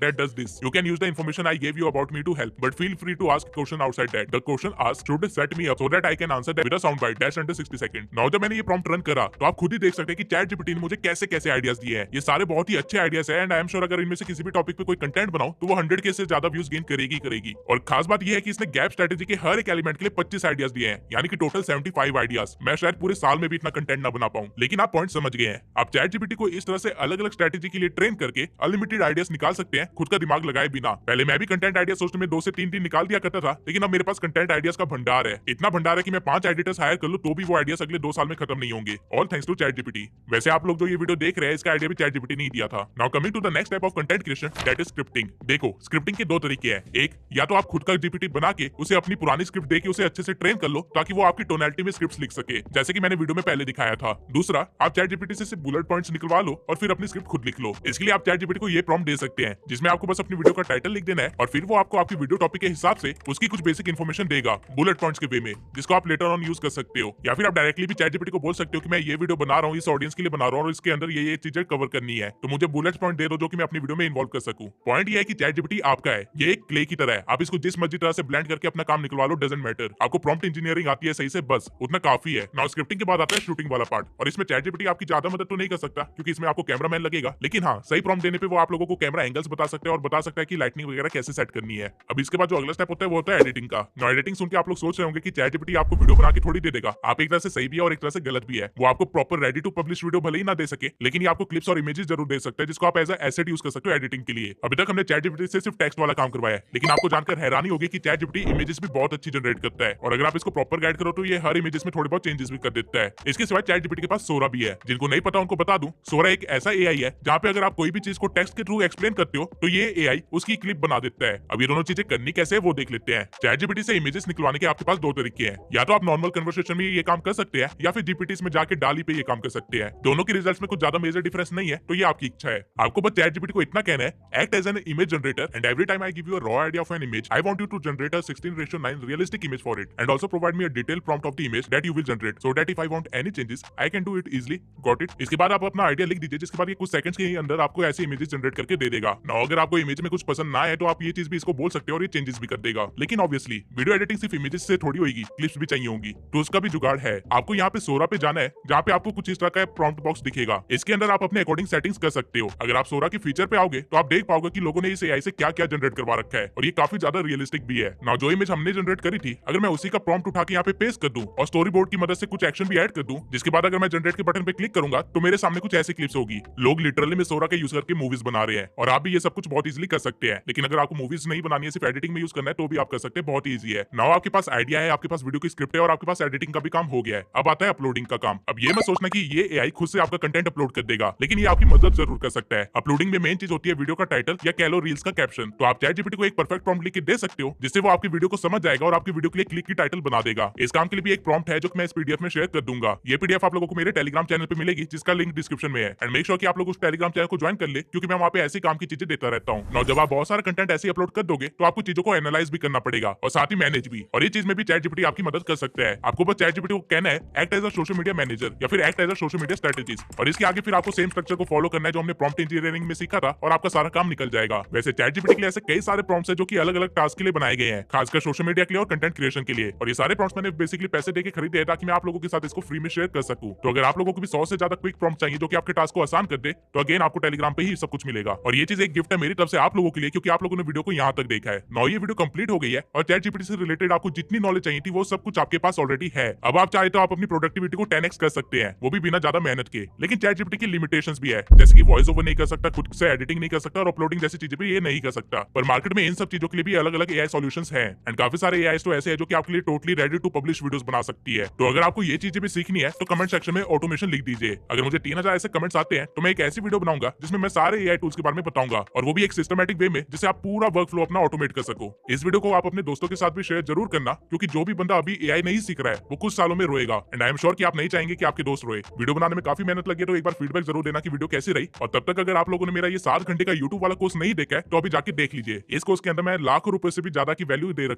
that does this. You can use the information I gave you about me to help, but feel free to ask question outside that. The question asked should set me up so that I can answer that with a sound bite that's under 60 second. Now जब मैंने ये prompt run करा तो आप खुद ही देख सकते हैं कि चैट जीपीटी ने मुझे कैसे कैसे आइडियाज दिए हैं। ये सारे बहुत ही अच्छे आइडियाज है एंड आई एम श्योर अगर इनमें से किसी भी टॉपिक पे कोई कंटेंट बनाओ तो वो 100K से ज्यादा व्यूज गेन करेगी। और खास बात ये है कि इसने गैप स्ट्रेटेजी के हर एक एलिमेंट के लिए 25 आइडियाज दिए हैं, यानी कि टोटल 75 आइडियाज। मैं शायद पूरे साल में भी इतना कंटेंट ना बना पाऊं, लेकिन आप पॉइंट समझ गए हैं। आप चैट जीपीटी को इस तरह से अलग अलग स्ट्रेटेजी के लिए ट्रेन करके अनलिमिटेड आइडियाज निकाल सकते हैं खुद का दिमाग लगाए बिना। पहले मैं भी कंटेंट आइडिया सोचने में 2 से 3 दिन निकाल दिया करता था, लेकिन अब मेरे पास कंटेंट आइडियाज का भंडार है। इतना भंडार है कि मैं 5 एडिटर्स हायर कर लूं तो भी वो आइडियाज अगले 2 साल में खत्म नहीं होंगे। All thanks to ChatGPT. वैसे आप लोग जो ये वीडियो देख रहे हैं इसका आइडिया भी चैट जीपीटी नहीं दिया था। Now coming to the next type of content creation, that is scripting. देखो स्क्रिप्टिंग के 2 तरीके हैं। एक, या तो आप खुद का जीपीटी बना के उसे अपनी पुरानी स्क्रिप्ट देके उसे अच्छे से ट्रेन कर लो ताकि वो आपकी टोनैलिटी में स्क्रिप्ट्स लिख सके, जैसे कि मैंने वीडियो में पहले दिखाया था। दूसरा, आप चैट जीपीटी से सिर्फ बुलेट पॉइंट्स निकलवा लो और फिर अपनी स्क्रिप्ट खुद लिख लो। इसके लिए आप चैट जीपीटी को ये प्रॉम्प्ट दे सकते हैं जिसमें आपको बस अपनी वीडियो का टाइटल लिख देना है और फिर वो आपको आपकी वीडियो टॉपिक के हिसाब से उसकी कुछ बेसिक इन्फॉर्मेशन देगा बुलेट पॉइंट्स के वे में, जिसको आप लेटर ऑन यूज कर सकते हो। या फिर आप डायरेक्टली भी चैट जीपीटी को बोल सकते हो कि मैं ये वीडियो बना रहा हूँ, इस ऑडियंस के लिए बना रहा हूँ और इसके अंदर ये चीजें कवर करनी है, तो मुझे बुलेट पॉइंट दे दो जो कि मैं अपनी वीडियो में इन्वॉल्व कर सकूं। पॉइंट ये है कि चैट जीपीटी आपका है, ये एक क्ले की तरह है। आप इसको जिस मर्जी तरह से ब्लेंड करके अपना काम निकलवा लो, डजंट मैटर। आपको प्रॉम्प्ट इंजीनियरिंग आती है सही से, बस उतना काफी है। नाउ स्क्रिप्टिंग के बाद आता है शूटिंग वाला पार्ट, और इसमें चैट जीपीटी आपकी ज्यादा मदद तो नहीं कर सकता क्योंकि इसमें आपको कैमरामैन लगेगा, लेकिन हाँ सही प्रॉम्प्ट देने पे वो आप लोगों को कैमरा एंगल्स बता सकते हैं और बता सकता है कि लाइटनिंग वगैरह कैसे सेट करनी है। अब इसके बाद जो अगला स्टेप होता है वो होता है एडिटिंग का। नाउ एडिटिंग सुन के आप लोग सोच रहे होंगे कि चैट जीपीटी आपको वीडियो बना के थोड़ी दे देगा। आप एक तरह से सही भी है और एक तरह से गलत भी है। वो आपको proper ready to publish video भले ही ना दे सके, लेकिन ये आपको क्लिप्स और इमेजेस जरूर दे सकता है जिसको आप एज एसेट यूज कर सकते हो एडिटिंग के लिए। अभी तक हमने चैट जीपीटी से सिर्फ टेक्स्ट वाला काम करवाया है, लेकिन आपको जानकर हैरानी होगी कि चैट जीपीटी इमेजेस भी बहुत अच्छी जनरेट करता है और अगर आप इसको प्रॉपर गाइड करो तो ये हर इमेजेस में थोड़े बहुत चेंजेस भी कर देता है। इसके सिवाय चैट जीपीटी के पास सोरा भी है। जिनको नहीं पता उनको बता दूं, सोरा एक ऐसा एआई है जहां पे अगर आप कोई भी चीज को टेक्स्ट के थ्रू एक्सप्लेन करते हो तो ये एआई उसकी क्लिप बना देता है। अब ये दोनों चीजें करनी कैसे है वो देख लेते हैं। चैट जीपीटी से इमेजेस निकलवाने के आपके पास 2 तरीके हैं। या तो आप नॉर्मल कन्वर्सेशन में ये काम कर सकते हैं या फिर जीपीटीज में जाके डाली पे ये काम कर सकते हैं। दोनों के रिजल्ट्स में कुछ ज्यादा मेजर डिफरेंस नहीं है, तो ये आपकी इच्छा है। आपको बस चैट जीपीटी को इतना कहना है, act as an image generator and every time I give you a raw idea of an image I want you to generate a 16:9 realistic image for it and also provide me a detailed prompt of the image that you will generate so that if I want any changes I can do it easily. Got it? इसके बाद आप अपना idea लिख दीजिए, जिसके बाद ये कुछ सेकंड्स के अंदर आपको ऐसी इमेजेस जनरेट करके दे देगा। ना अगर आपको इमेज में कुछ पसंद ना आए तो आप ये चीज भी इसको बोल सकते हो और ये चेंजेस भी कर देगा। लेकिन ऑब्वियसली वीडियो एडिटिंग सिर्फ इमेजेस से थोड़ी होगी, क्लिप्स भी चाहिए होंगी, तो उसका भी जुगाड़ है। आपको यहाँ पे सोरा पे जाना है जहाँ पे आपको कुछ इस तरह का प्रॉम्प्ट बॉक्स दिखेगा। इसके अंदर आप अपने अकॉर्डिंग सेटिंग्स कर सकते हो। अगर आप सोरा की फीचर पे आओगे तो आप देख पाओगे कि लोगों ने इस एआई से क्या क्या जनरेट करवा रखा है और ये काफी ज्यादा रियलिस्टिक भी है। ना जो इमेज हमने जनरेट करी थी, अगर मैं उसी का प्रॉम्प्ट उठा के यहाँ पे पेस्ट कर दूं और स्टोरी बोर्ड की मदद से कुछ एक्शन भी ऐड कर दूं, जिसके बाद अगर मैं जनरेट के बटन पे क्लिक करूंगा तो मेरे सामने कुछ ऐसी क्लिप्स होगी। लोग लिटरली में सोरा के यूज करके मूवीज बना रहे हैं और आप भी ये सब कुछ बहुत इजीली कर सकते हैं। लेकिन अगर आपको मूवीज नहीं बनानी है, सिर्फ एडिटिंग में यूज करना है, तो भी आप कर सकते हैं, बहुत ईजी है। नाउ आपके पास आइडिया है, आपके पास वीडियो की स्क्रिप्ट है और आपके पास एडिटिंग का भी काम हो गया है। अब आता है अपलोडिंग का काम। अब ये मत सोचना कि ये एआई खुद से आपका कंटेंट अपलोड कर देगा, लेकिन ये आपकी मदद जरूर कर सकता है। अपलोडिंग में मेन चीज होती है वीडियो का टाइटल या कह लो रील्स का कैप्शन। तो आप चैट जीपीटी को एक परफेक्ट प्रॉम्प्ट लिख के दे सकते हो जिससे वो आपकी वीडियो को समझ जाएगा और आपकी वीडियो के लिए क्लिक की टाइटल बना देगा। इस काम के लिए भी एक प्रॉम्प्ट है जो मैं इस पीडीएफ में शेयर कर दूंगा। ये पीडीएफ आप लोगों को मेरे टेलीग्राम चैनल पे मिलेगी, जिसका लिंक डिस्क्रिप्शन में है। एंड मेक श्योर कि आप लोग उस टेलीग्राम चैनल को ज्वाइन कर ले, क्योंकि मैं वहाँ पे ऐसी काम की चीजें देता रहता हूँ। ना जब आप बहुत सारा कंटेंट ऐसे अपलोड कर दोगे तो आपको चीजों को एनालाइज भी करना पड़ेगा और साथ ही मैनेज भी, और ये चीज में भी चैट जीपीटी आपकी मदद कर सकता है। आपको बस चैट जीपीटी को कहना है act as a social media manager या फिर act as a social media strategist, और इसके आगे फिर आपको सेम स्ट्रक्चर को फॉलो करना है जो हमने प्रॉम्प्ट इंजीनियरिंग में सीखा था और आपका सारा काम निकल जाएगा। वैसे चैट जीपीटी के लिए ऐसे कई सारे प्रॉम्प्ट्स हैं जो कि अलग अलग टास्क के लिए बनाए गए हैं, खासकर सोशल मीडिया के लिए और कंटेंट क्रिएशन के लिए। और ये सारे प्रॉम्प्ट्स मैंने बेसिकली पैसे देके खरीदे हैं ताकि मैं आप लोगों के साथ इसको फ्री में शेयर कर सकूं। तो अगर आप लोगों को भी 100 से ज्यादा क्विक प्रॉम्प्ट चाहिए जो कि आपके टास्क को आसान कर दे, तो अगेन आपको टेलीग्राम पे ही सब कुछ मिलेगा। और ये चीज एक गिफ्ट है मेरी तरफ से आप लोगों के लिए, क्योंकि आप लोगों ने वीडियो को यहाँ तक देखा है। नौ ये वीडियो कंप्लीट हो गई है और चैट जीपीटी से रिलेटेड आपको जितनी नॉलेज चाहिए थी वो सब कुछ आपके पास ऑलरेडी है। अब आप चाहे तो आप अपनी प्रोडक्टिविटी को 10x कर सकते हैं, वो भी बिना ज्यादा मेहनत के। लेकिन चैट जीपीटी की लिमिटेशंस भी है, जैसे कि वॉइस ओवर नहीं कर सकता, खुद से एडिटिंग नहीं कर सकता और अपलोडिंग जैसी चीजें भी ये नहीं कर सकता। पर मार्केट में इन सब चीजों के लिए भी अलग अलग एआई सॉल्यूशंस हैं एंड काफी सारे एआई तो ऐसे हैं जो कि आपके लिए totally ready to publish videos बना सकती है। तो अगर आपको ये चीजें भी सीखनी है तो कमेंट सेक्शन में ऑटोमेशन लिख दीजिए। अगर मुझे 3000 ऐसे कमेंट्स आते हैं तो मैं एक ऐसी वीडियो बनाऊंगा जिसमें मैं सारे एआई टूल्स के बारे में बताऊंगा, और वो भी एक सिस्टमैटिक वे में, जिससे आप पूरा वर्क फ्लो अपना ऑटोमेट कर सको। इस वीडियो को आप अपने दोस्तों के साथ भी शेयर जरूर करना, क्योंकि जो भी बंदा अभी एआई नहीं सीख रहा है वो कुछ सालों में रोएगा एंड आई एम श्योर कि आप नहीं चाहेंगे कि आपके दोस्त रोए। वीडियो बनाने में काफी मेहनत लगी है, तो एक बार फीडबैक जरूर देना कि वीडियो कैसी रही। और तब तक अगर आप लोगों ने मेरा ये 7 घंटे का यूट्यूब वाला कोर्स नहीं देखा है तो अभी जाके देख लीजिए। इस कोर्स के अंदर मैं लाखों रुपए से भी ज्यादा की वैल्यू दे